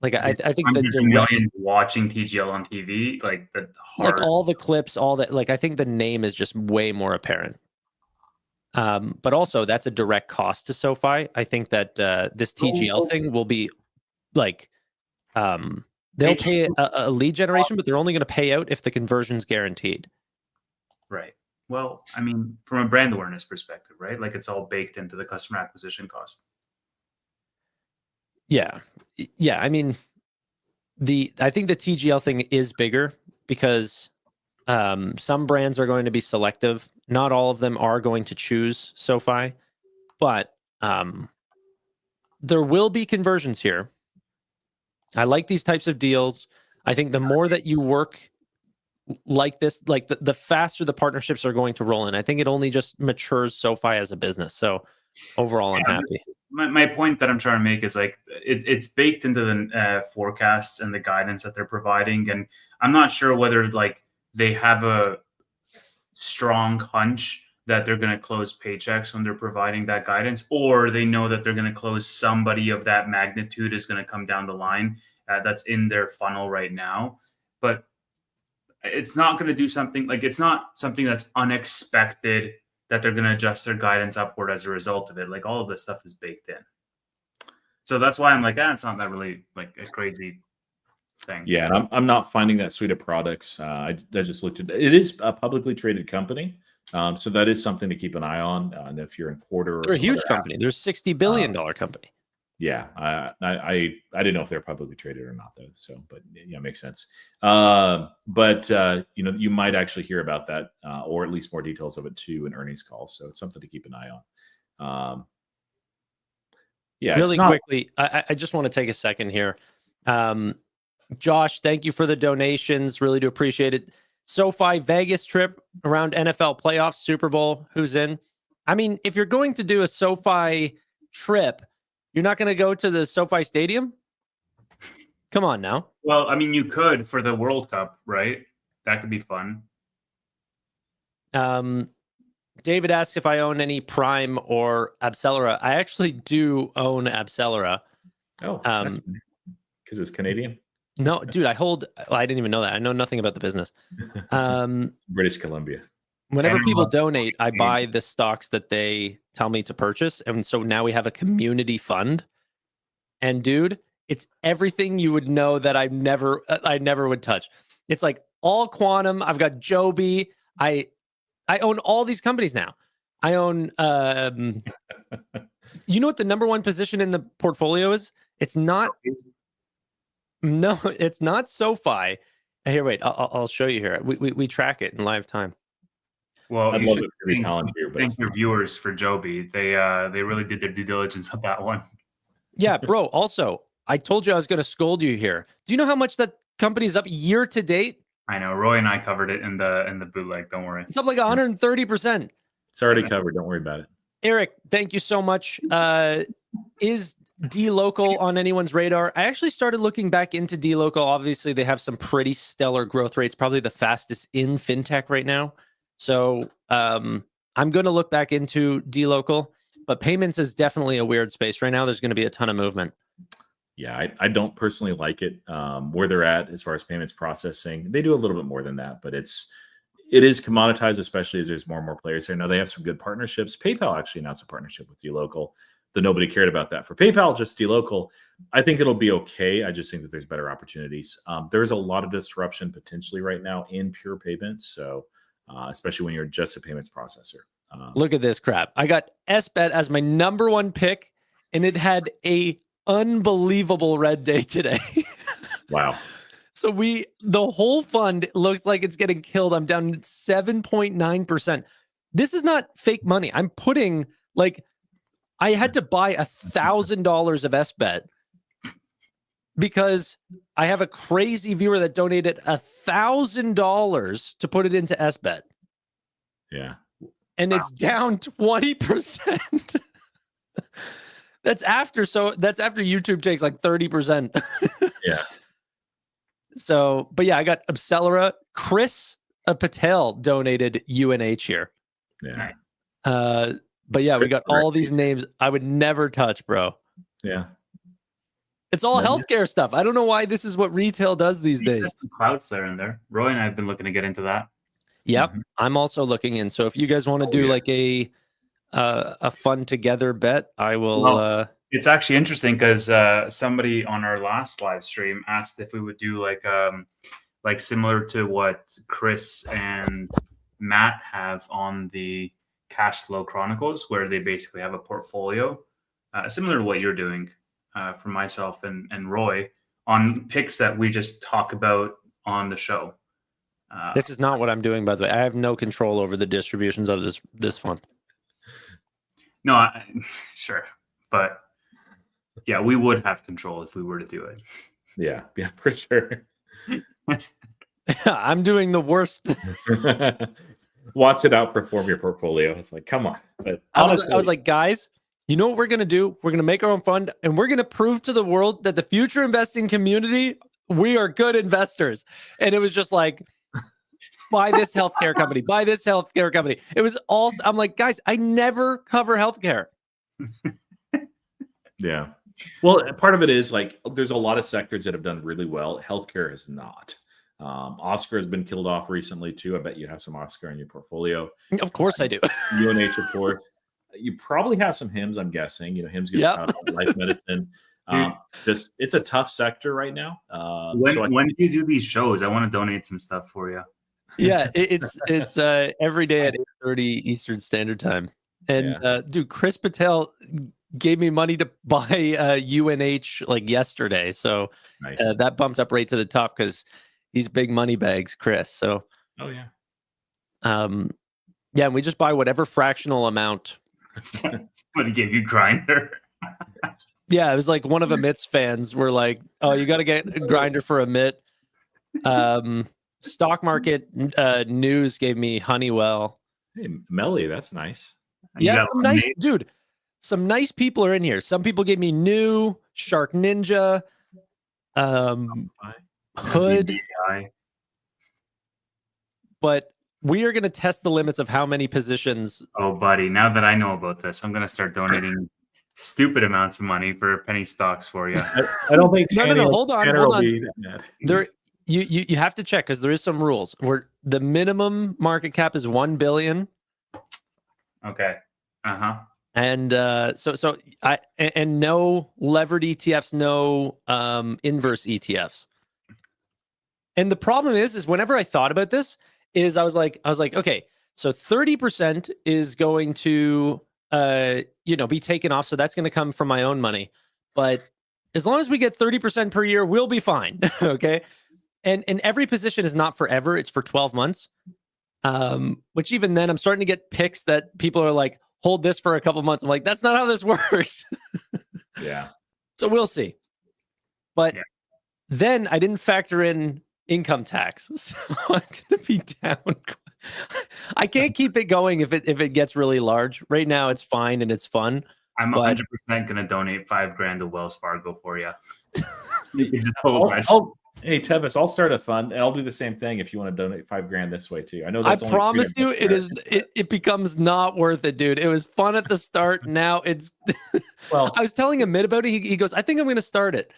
Speaker 1: Like I think
Speaker 3: hundreds of millions watching TGL on TV, like the hard,
Speaker 1: like all the clips, all that. Like I think the name is just way more apparent. But also that's a direct cost to SoFi. I think that this TGL thing will be like they'll pay a lead generation, but they're only going to pay out if the conversion's guaranteed.
Speaker 3: Right. Well, I mean, from a brand awareness perspective, right? Like it's all baked into the customer acquisition cost.
Speaker 1: Yeah. I mean, I think the TGL thing is bigger because some brands are going to be selective. Not all of them are going to choose SoFi, but there will be conversions here. I like these types of deals. I think the more that you work like this, like the faster the partnerships are going to roll in. I think it only just matures SoFi as a business. So overall, I'm happy.
Speaker 3: My point that I'm trying to make is like it's baked into the forecasts and the guidance that they're providing, and I'm not sure whether like they have a strong hunch that they're going to close Paychex when they're providing that guidance, or they know that they're going to close somebody of that magnitude is going to come down the line that's in their funnel right now. But it's not going to do something like it's not something that's unexpected that they're going to adjust their guidance upward as a result of it. Like all of this stuff is baked in. So that's why I'm like, it's not that really like a crazy thing.
Speaker 2: Yeah, and I'm not finding that suite of products. I just looked at it. It is a publicly traded company. So that is something to keep an eye on. And if you're in Quarter,
Speaker 1: they're a huge company. They're a $60 billion company.
Speaker 2: Yeah, I didn't know if they're publicly traded or not though. So, but yeah, makes sense. But you might actually hear about that, or at least more details of it too in earnings calls. So it's something to keep an eye on. Yeah,
Speaker 1: really quickly, I just want to take a second here. Josh, thank you for the donations. Really do appreciate it. SoFi Vegas trip around NFL playoffs, Super Bowl. Who's in? I mean, if you're going to do a SoFi trip, you're not going to go to the SoFi Stadium? Come on now.
Speaker 3: Well, I mean, you could for the World Cup, right? That could be fun.
Speaker 1: David asks if I own any Prime or Abcelera. I actually do own Abcelera.
Speaker 2: Oh, because it's Canadian?
Speaker 1: No, dude, I didn't even know that. I know nothing about the business.
Speaker 2: British Columbia.
Speaker 1: Whenever
Speaker 3: And
Speaker 1: people donate, I buy the stocks that they tell me to purchase. And so now we have a community fund. And dude, it's everything you would know that I never would touch. It's like all quantum. I've got Joby. I own all these companies now. I own you know what the number one position in the portfolio is? It's not SoFi. Here, wait, I'll show you here. We track it in live time.
Speaker 3: Well,
Speaker 2: I'd
Speaker 3: you
Speaker 2: love
Speaker 3: should
Speaker 2: it to be Palantir, but
Speaker 3: thank your viewers for Joby. They really did their due diligence on that one.
Speaker 1: Yeah, bro. Also, I told you I was going to scold you here. Do you know how much that company's up year to date?
Speaker 3: I know. Roy and I covered it in the bootleg. Don't worry.
Speaker 1: It's up like 130%.
Speaker 2: it's already covered. Don't worry about it.
Speaker 1: Eric, thank you so much. Is DLocal on anyone's radar? I actually started looking back into DLocal. Obviously, they have some pretty stellar growth rates, probably the fastest in fintech right now. So I'm going to look back into DLocal, but payments is definitely a weird space right now. There's going to be a ton of movement.
Speaker 2: Yeah, I don't personally like it where they're at as far as payments processing. They do a little bit more than that, but it is commoditized, especially as there's more and more players here. Now they have some good partnerships. PayPal actually announced a partnership with DLocal. Though nobody cared about that. For PayPal, just DLocal, I think it'll be okay. I just think that there's better opportunities. There's a lot of disruption potentially right now in pure payments. So especially when you're just a payments processor.
Speaker 1: Look at this crap. I got SBET as my number one pick, and it had a unbelievable red day today.
Speaker 2: Wow.
Speaker 1: So the whole fund looks like it's getting killed. I'm down 7.9%. This is not fake money. I'm putting I had to buy $1,000 of SBET because I have a crazy viewer that donated $1,000 to put it into SBET.
Speaker 2: Yeah.
Speaker 1: And it's down 20%. That's after YouTube takes like 30%.
Speaker 2: Yeah.
Speaker 1: So, but yeah, I got Accelera. Chris Patel donated UNH here.
Speaker 2: Yeah.
Speaker 1: But yeah, we got all these names I would never touch, bro.
Speaker 2: Yeah.
Speaker 1: It's all healthcare stuff. I don't know why this is what retail does these days.
Speaker 3: Cloudflare in there. Roy and I have been looking to get into that.
Speaker 1: Yep. I'm also looking in. So if you guys want to do like a fun together bet, I will.
Speaker 3: Well, it's actually interesting because somebody on our last live stream asked if we would do like similar to what Chris and Matt have on the Cash Flow Chronicles, where they basically have a portfolio similar to what you're doing for myself and Roy on picks that we just talk about on the show.
Speaker 1: This is not what I'm doing, by the way. I have no control over the distributions of this fund.
Speaker 3: No, sure. But yeah, we would have control if we were to do it.
Speaker 2: Yeah, for sure.
Speaker 1: I'm doing the worst.
Speaker 2: Watch it outperform your portfolio. It's like, come on. But
Speaker 1: honestly, I was like, guys, you know what we're going to do? We're going to make our own fund, and we're going to prove to the world that the future investing community, we are good investors. And it was just like, buy this healthcare company, buy this healthcare company. It was all, I'm like, guys, I never cover healthcare.
Speaker 2: Yeah. Well, part of it is like, there's a lot of sectors that have done really well. Healthcare is not. Oscar has been killed off recently too. I bet you have some Oscar in your portfolio.
Speaker 1: Of course I do.
Speaker 2: UNH, of course. You probably have some HIMS, I'm guessing. HIMS gets tough, life medicine. It's a tough sector right now.
Speaker 3: When do you do these shows? I want to donate some stuff for you.
Speaker 1: Yeah, it's every day at 8:30 Eastern Standard Time. And dude, Chris Patel gave me money to buy UNH like yesterday. So
Speaker 2: nice.
Speaker 1: That bumped up right to the top because he's big money bags, Chris. So
Speaker 2: yeah,
Speaker 1: and we just buy whatever fractional amount.
Speaker 3: Somebody gave you Grinder.
Speaker 1: Yeah, it was like one of Amit's fans were like, "Oh, you got to get a Grinder for Amit." Stock market news gave me Honeywell.
Speaker 2: Hey, Melly, that's nice.
Speaker 1: Yeah, some nice people are in here. Some people gave me New, Shark Ninja, Hood. But we are going to test the limits of how many positions.
Speaker 3: Oh, buddy, now that I know about this, I'm going to start donating stupid amounts of money for penny stocks for you.
Speaker 2: I don't think.
Speaker 1: No. Hold on. you have to check because there is some rules where the minimum market cap is 1 billion.
Speaker 3: Okay.
Speaker 1: And and no levered ETFs, no inverse ETFs. And the problem is whenever I thought about this, I was like, okay, so 30% is going to be taken off. So that's going to come from my own money. But as long as we get 30% per year, we'll be fine. Okay. And every position is not forever, it's for 12 months. Which even then I'm starting to get picks that people are like, hold this for a couple months. I'm like, that's not how this works.
Speaker 2: Yeah.
Speaker 1: So we'll see. But then I didn't factor in income tax. So I'm gonna be down. I can't keep it going if it gets really large. Right now it's fine and it's fun.
Speaker 3: I'm 100% gonna donate $5,000 to Wells Fargo for you. You can just hold
Speaker 2: Hey Tevis, I'll start a fund. I'll do the same thing if you want to donate $5,000 this way too. I know that's
Speaker 1: I promise you it becomes not worth it, dude. It was fun at the start. Now it's well, I was telling him about it. He goes, I think I'm gonna start it.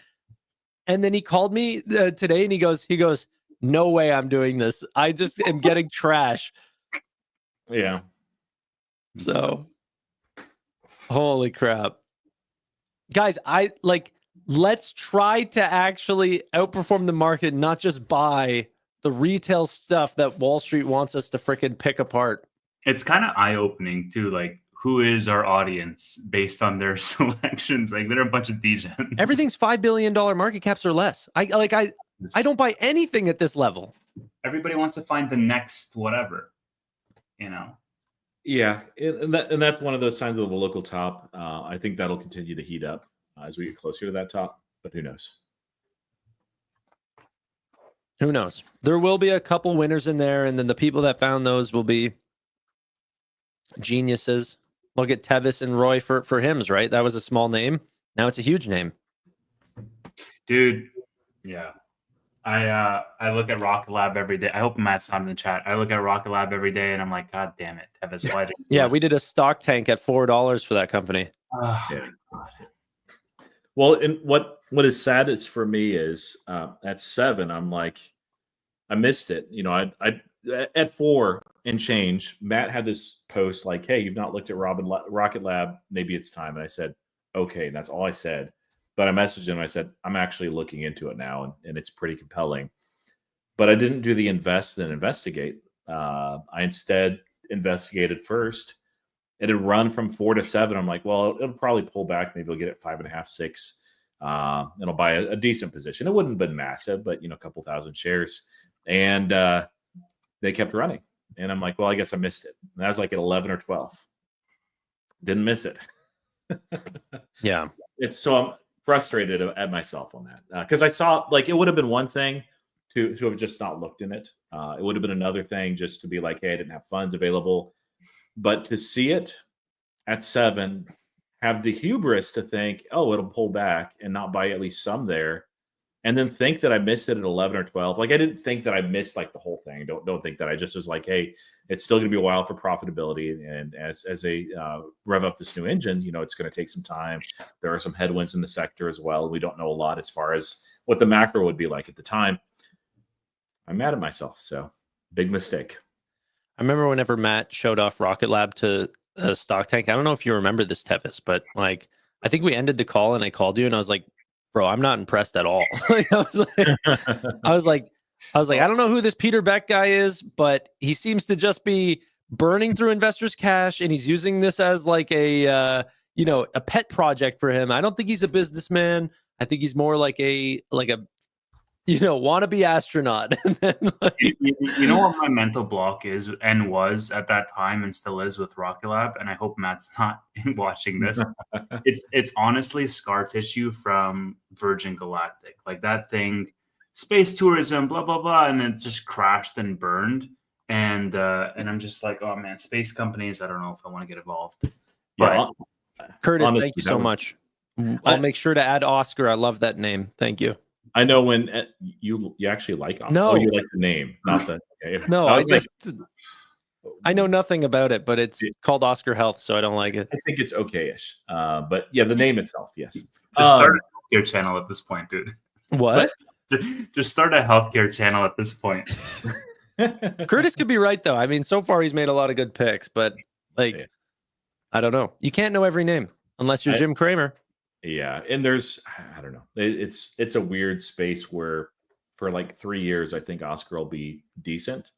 Speaker 1: And then he called me today and he goes, no way I'm doing this. I just am getting trash.
Speaker 2: Yeah.
Speaker 1: So holy crap. Guys, let's try to actually outperform the market, not just buy the retail stuff that Wall Street wants us to freaking pick apart.
Speaker 3: It's kind of eye-opening too, like who is our audience based on their selections? Like they're a bunch of degens.
Speaker 1: Everything's $5 billion market caps or less. I don't buy anything at this level.
Speaker 3: Everybody wants to find the next whatever,
Speaker 2: Yeah, and that's one of those signs of the local top. I think that'll continue to heat up as we get closer to that top, but who knows?
Speaker 1: Who knows? There will be a couple winners in there, and then the people that found those will be geniuses. Look at Tevis and Roy for Hims, right? That was a small name. Now it's a huge name.
Speaker 3: Dude, yeah. I look at Rocket Lab every day. I hope Matt's not in the chat. I look at Rocket Lab every day, and I'm like, God damn it, Tevis, why did
Speaker 1: Yeah, we did a stock tank at $4 for that company.
Speaker 2: Yeah. Well, and what is sad is for me is at 7, I'm like, I missed it. I at 4 and change, Matt had this post like, hey, you've not looked at Rocket Lab. Maybe it's time. And I said, okay. And that's all I said. But I messaged him. I said, I'm actually looking into it now. And it's pretty compelling. But I didn't do the invest and investigate. I instead investigated first. It had run from 4 to 7. I'm like, well, it'll probably pull back. Maybe I'll get it 5.5, 6. And I'll buy a decent position. It wouldn't have been massive, but a couple thousand shares. And they kept running. And I'm like, well, I guess I missed it. And I was like at 11 or 12. Didn't miss it.
Speaker 1: Yeah.
Speaker 2: So I'm frustrated at myself on that. Because I saw, like, it would have been one thing to have just not looked in it. It would have been another thing just to be like, hey, I didn't have funds available. But to see it at 7, have the hubris to think, oh, it'll pull back and not buy at least some there. And then think that I missed it at 11 or 12. Like, I didn't think that I missed like the whole thing. Don't think that. I just was like, hey, it's still going to be a while for profitability. And as they rev up this new engine, it's going to take some time. There are some headwinds in the sector as well. We don't know a lot as far as what the macro would be like at the time. I'm mad at myself. So big mistake.
Speaker 1: I remember whenever Matt showed off Rocket Lab to a stock tank. I don't know if you remember this, Tevis, but like, I think we ended the call and I called you and I was like, bro, I'm not impressed at all. I was like, I don't know who this Peter Beck guy is, but he seems to just be burning through investors' cash, and he's using this as like a pet project for him. I don't think he's a businessman. I think he's more like a wannabe astronaut. And then,
Speaker 3: you know what my mental block is and was at that time and still is with Rocket Lab, and I hope Matt's not watching this. It's honestly scar tissue from Virgin Galactic. Like that thing, space tourism, blah blah blah, and it just crashed and burned. And I'm just like, oh man, space companies. I don't know if I want to get involved. But
Speaker 1: Curtis, thank you so much. I'll make sure to add Oscar. I love that name. Thank you.
Speaker 2: I know when you actually like Oscar.
Speaker 1: No,
Speaker 2: you like the name, not the. Okay.
Speaker 1: No, I know nothing about it, but it's called Oscar Health, so I don't like it.
Speaker 2: I think it's okay-ish, but yeah, the name itself, yes.
Speaker 3: Just start a your channel at this point, dude.
Speaker 1: What?
Speaker 3: Just start a healthcare channel at this point.
Speaker 1: Curtis could be right though. I mean, so far he's made a lot of good picks, but like,
Speaker 2: Yeah.
Speaker 1: I don't know. You can't know every name unless you're Jim Cramer.
Speaker 2: Yeah, and I don't know. It's a weird space where for like 3 years I think Oscar will be decent,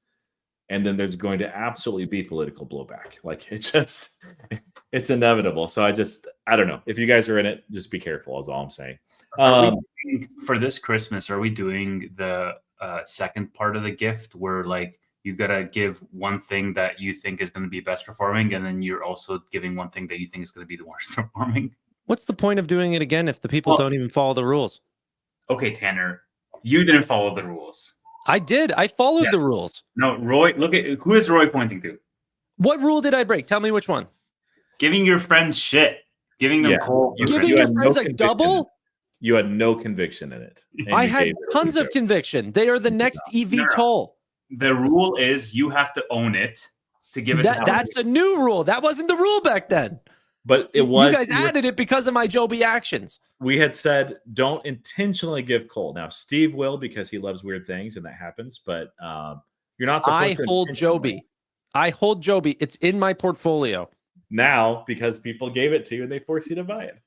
Speaker 2: and then there's going to absolutely be political blowback. Like it's inevitable. So I don't know. If you guys are in it, just be careful. Is all I'm saying.
Speaker 3: For this Christmas, are we doing the second part of the gift where like you gotta give one thing that you think is going to be best performing, and then you're also giving one thing that you think is going to be the worst performing?
Speaker 1: What's the point of doing it again if the people don't even follow the rules?
Speaker 3: Okay, Tanner, you didn't follow the rules.
Speaker 1: I did. I followed the rules.
Speaker 3: No, Roy, look at who is Roy pointing to?
Speaker 1: What rule did I break? Tell me which one.
Speaker 3: Giving your friends shit. Giving them coal.
Speaker 1: Giving your friends a double?
Speaker 2: You had no conviction in it.
Speaker 1: I had tons of conviction. They are the next EV toll.
Speaker 3: The rule is you have to own it to give it.
Speaker 1: That's a new rule. That wasn't the rule back then.
Speaker 2: But it was.
Speaker 1: You guys added it because of my Joby actions.
Speaker 2: We had said don't intentionally give coal. Now Steve will because he loves weird things and that happens. But you're not supposed to. I hold Joby. It's in my portfolio now because people gave it to you and they forced you to buy it.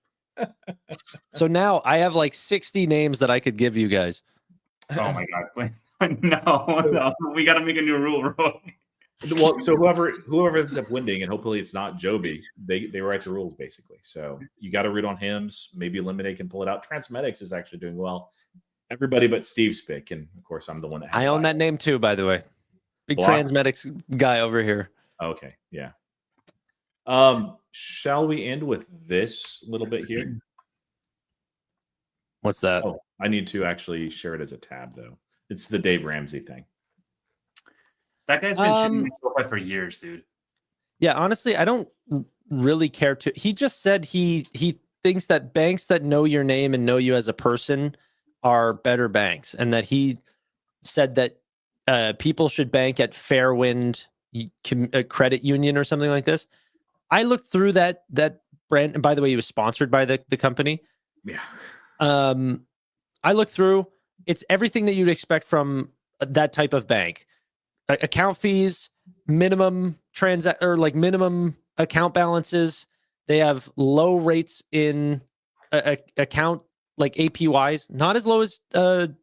Speaker 1: So now I have like 60 names that I could give you guys.
Speaker 3: Oh my god! No, we got to make a new rule, Roy.
Speaker 2: Well, so whoever ends up winning, and hopefully it's not Joby, they write the rules basically. So you got to root on Hims. Maybe Lemonade can pull it out. Transmedics is actually doing well. Everybody but Steve's pick, and of course I'm the one that
Speaker 1: I own that name too, by the way. Big Transmedics guy over here.
Speaker 2: Okay, yeah. Shall we end with this little bit here?
Speaker 1: What's that?
Speaker 2: Oh, I need to actually share it as a tab though. It's the Dave Ramsey thing.
Speaker 3: That guy's been shitting SoFi for years, dude.
Speaker 1: Yeah, honestly, I don't really care to. He just said he thinks that banks that know your name and know you as a person are better banks, and that he said that people should bank at Fairwind Credit Union or something like this. I looked through that brand, and by the way, he was sponsored by the company.
Speaker 2: Yeah.
Speaker 1: I looked through. It's everything that you'd expect from that type of bank. Account fees, minimum minimum account balances. They have low rates in account like APYs, not as low as the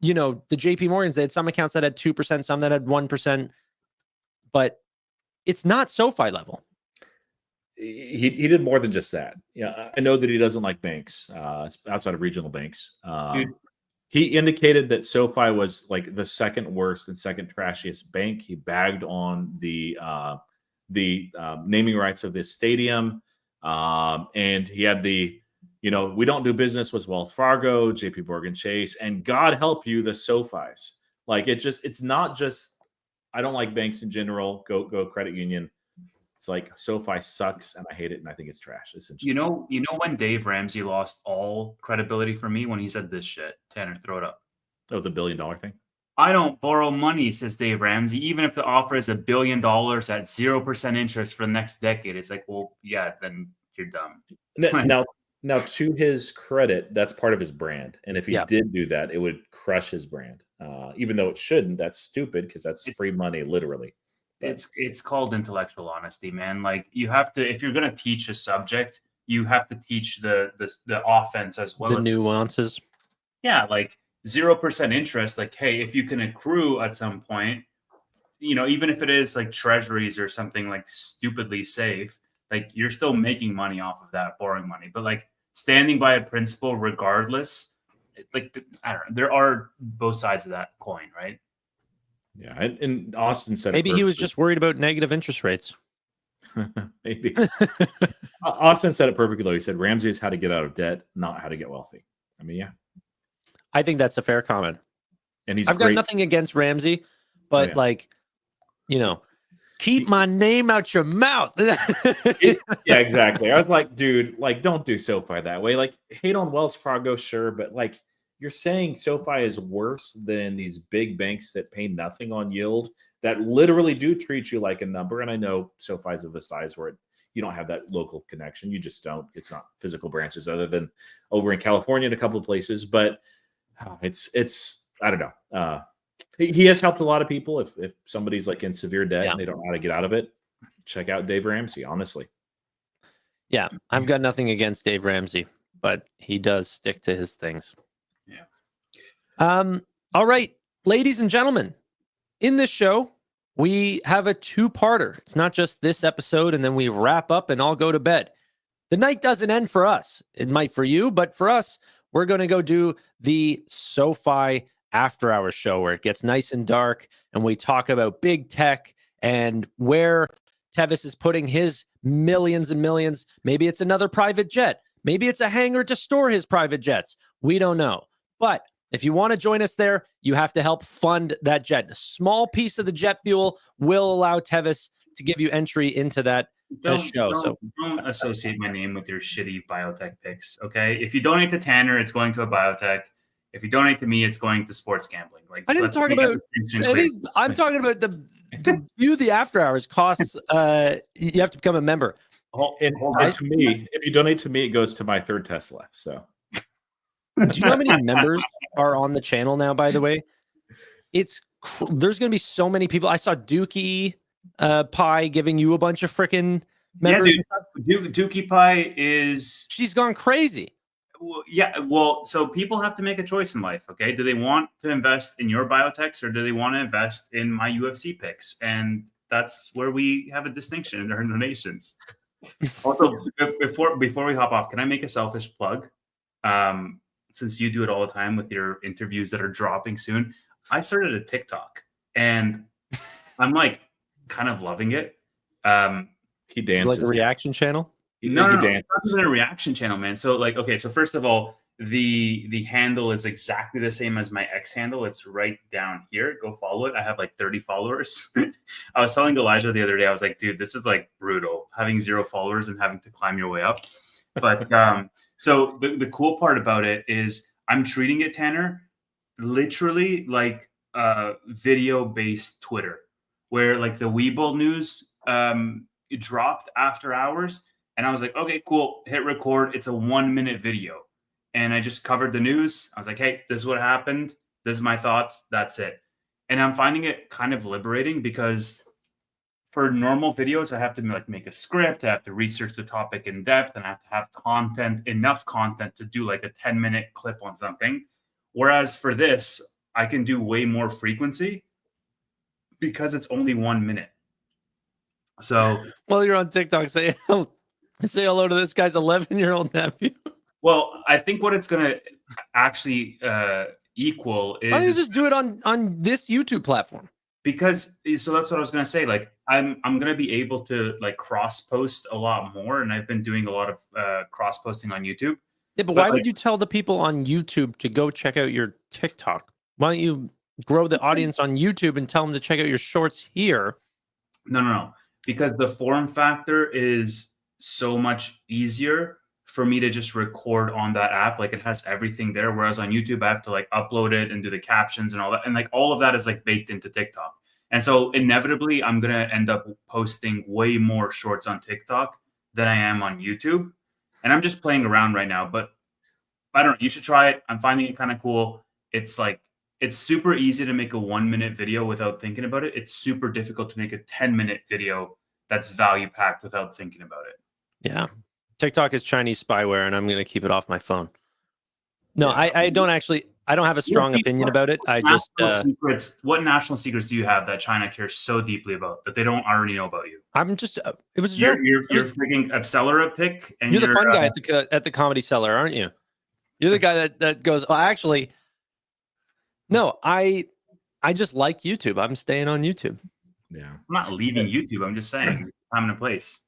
Speaker 1: JP Morgans. They had some accounts that had 2%, some that had 1%, but it's not SoFi level.
Speaker 2: He did more than just that. Yeah, I know that he doesn't like banks outside of regional banks.
Speaker 3: Dude.
Speaker 2: He indicated that SoFi was like the second worst and second trashiest bank. He bagged on the naming rights of this stadium, and he had we don't do business with Wells Fargo, JP Morgan Chase, and God help you, the SoFis. Like it's not just I don't like banks in general. Go credit union. It's like SoFi sucks and I hate it and I think it's trash. Essentially,
Speaker 3: you know when Dave Ramsey lost all credibility for me when he said this shit. Tanner, throw it up.
Speaker 2: Oh, the $1 billion thing.
Speaker 3: I don't borrow money, says Dave Ramsey, even if the offer is $1 billion at 0% interest for the next decade. It's like, well, yeah, then you're dumb.
Speaker 2: Now, to his credit, that's part of his brand, and if he did do that, it would crush his brand. Even though it shouldn't, that's stupid because that's free money, literally.
Speaker 3: It's called intellectual honesty, man. Like you have to, if you're going to teach a subject, you have to teach the offense as well as
Speaker 1: the nuances.
Speaker 3: Yeah, like 0% interest. Like, hey, if you can accrue at some point, even if it is like treasuries or something like stupidly safe, like you're still making money off of that, borrowing money. But like standing by a principle, regardless, like I don't know, there are both sides of that coin, right?
Speaker 2: Yeah, and Austin said
Speaker 1: maybe he was just worried about negative interest rates.
Speaker 2: Maybe. Austin said it perfectly though. He said Ramsey is how to get out of debt, not how to get wealthy. I mean, yeah.
Speaker 1: I think that's a fair comment.
Speaker 2: And
Speaker 1: I've got nothing against Ramsey, but keep my name out your mouth.
Speaker 2: Yeah, exactly. I was like, dude, like don't do SoFi that way. Like hate on Wells Fargo, sure, but like you're saying SoFi is worse than these big banks that pay nothing on yield that literally do treat you like a number. And I know SoFi is of the size where you don't have that local connection. You just don't. It's not physical branches other than over in California and a couple of places. But It's I don't know. He has helped a lot of people. If somebody's like in severe debt and they don't know how to get out of it, check out Dave Ramsey. Honestly,
Speaker 1: Yeah, I've got nothing against Dave Ramsey, but he does stick to his things.
Speaker 3: Yeah.
Speaker 1: All right, ladies and gentlemen, in this show, we have a two-parter. It's not just this episode and then we wrap up and all go to bed. The night doesn't end for us. It might for you, but for us, we're going to go do the SoFi after hours show where it gets nice and dark and we talk about big tech and where Tevis is putting his millions and millions. Maybe it's another private jet. Maybe it's a hangar to store his private jets. We don't know. But if you want to join us there, you have to help fund that jet. A small piece of the jet fuel will allow Tevis to give you entry into that show.
Speaker 3: Don't associate my name with your shitty biotech picks, okay? If you donate to Tanner, it's going to a biotech. If you donate to me, it's going to sports gambling. Like
Speaker 1: I didn't talk about. I'm talking about to view the after hours costs. You have to become a member.
Speaker 2: And to me, if you donate to me, it goes to my third Tesla. So,
Speaker 1: do you know how many members are on the channel now? By the way, there's going to be so many people. I saw Dookie Pie giving you a bunch of freaking members.
Speaker 3: Yeah, dude, Dookie Pie is.
Speaker 1: She's gone crazy.
Speaker 3: Well, yeah. Well, so people have to make a choice in life. Okay, do they want to invest in your biotechs or do they want to invest in my UFC picks? And that's where we have a distinction in our donations. Also, before we hop off, can I make a selfish plug? Since you do it all the time with your interviews that are dropping soon, I started a TikTok and I'm like kind of loving it.
Speaker 2: He dances
Speaker 1: like a reaction channel.
Speaker 3: No, it's not even a reaction channel, man. So like, okay, so first of all, the handle is exactly the same as my X handle. It's right down here. Go follow it. I have like 30 followers. I was telling Elijah the other day, I was like, dude, this is like brutal, having 0 followers and having to climb your way up. But so the cool part about it is I'm treating it, Tanner, literally like video-based Twitter, where like the Weeble news it dropped after hours. And I was like, okay, cool, hit record. It's a 1-minute video. And I just covered the news. I was like, hey, this is what happened. This is my thoughts. That's it. And I'm finding it kind of liberating because for normal videos, I have to like make a script. I have to research the topic in depth and I have to have enough content to do like a 10-minute clip on something. Whereas for this, I can do way more frequency because it's only 1 minute. So
Speaker 1: while you're on TikTok, say hello to this guy's 11-year-old nephew.
Speaker 3: Well, I think what it's going to actually equal is...
Speaker 1: Why don't you just do it on this YouTube platform?
Speaker 3: Because, so that's what I was going to say. Like, I'm going to be able to like cross-post a lot more. And I've been doing a lot of cross-posting on YouTube.
Speaker 1: Yeah, but why would you tell the people on YouTube to go check out your TikTok? Why don't you grow the audience on YouTube and tell them to check out your shorts here?
Speaker 3: No. Because the form factor is so much easier for me to just record on that app. Like it has everything there. Whereas on YouTube, I have to like upload it and do the captions and all that. And like all of that is like baked into TikTok. And so inevitably I'm going to end up posting way more shorts on TikTok than I am on YouTube. And I'm just playing around right now, but I don't know. You should try it. I'm finding it kind of cool. It's like, it's super easy to make a 1-minute video without thinking about it. It's super difficult to make a 10-minute video that's value packed without thinking about it.
Speaker 1: Yeah. TikTok is Chinese spyware and I'm going to keep it off my phone. No, yeah. I don't have a strong opinion about it.
Speaker 3: What national secrets do you have that China cares so deeply about that they don't already know about you?
Speaker 1: I'm just, it was a joke.
Speaker 3: You're freaking Accelera pick. And
Speaker 1: you're the fun guy at the Comedy Cellar, aren't you? You're the guy that goes, well, actually, no, I just like YouTube. I'm staying on YouTube.
Speaker 2: Yeah.
Speaker 3: I'm not leaving YouTube. I'm just saying time and a place.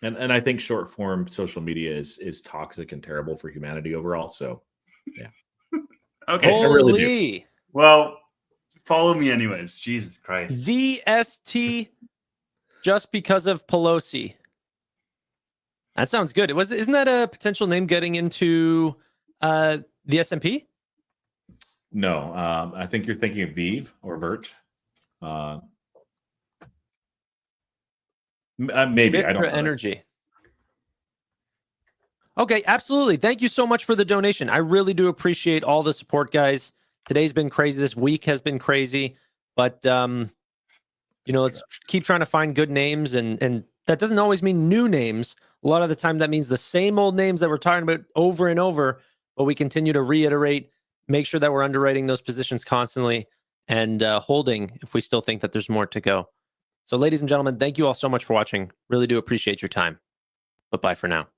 Speaker 2: And I think short form social media is toxic and terrible for humanity overall. So yeah.
Speaker 3: Okay.
Speaker 1: Holy.
Speaker 3: I really do. Well, follow me anyways. Jesus Christ.
Speaker 1: VST just because of Pelosi. That sounds good. Isn't that a potential name getting into the S&P?
Speaker 2: No, I think you're thinking of Vive or Birch. Maybe
Speaker 1: Mr.
Speaker 2: I don't know.
Speaker 1: Energy. Okay, absolutely. Thank you so much for the donation. I really do appreciate all the support, guys. Today's been crazy. This week has been crazy, but let's keep trying to find good names, and that doesn't always mean new names. A lot of the time, that means the same old names that we're talking about over and over. But we continue to reiterate, make sure that we're underwriting those positions constantly and holding if we still think that there's more to go. So, ladies and gentlemen, thank you all so much for watching. Really do appreciate your time. But bye for now.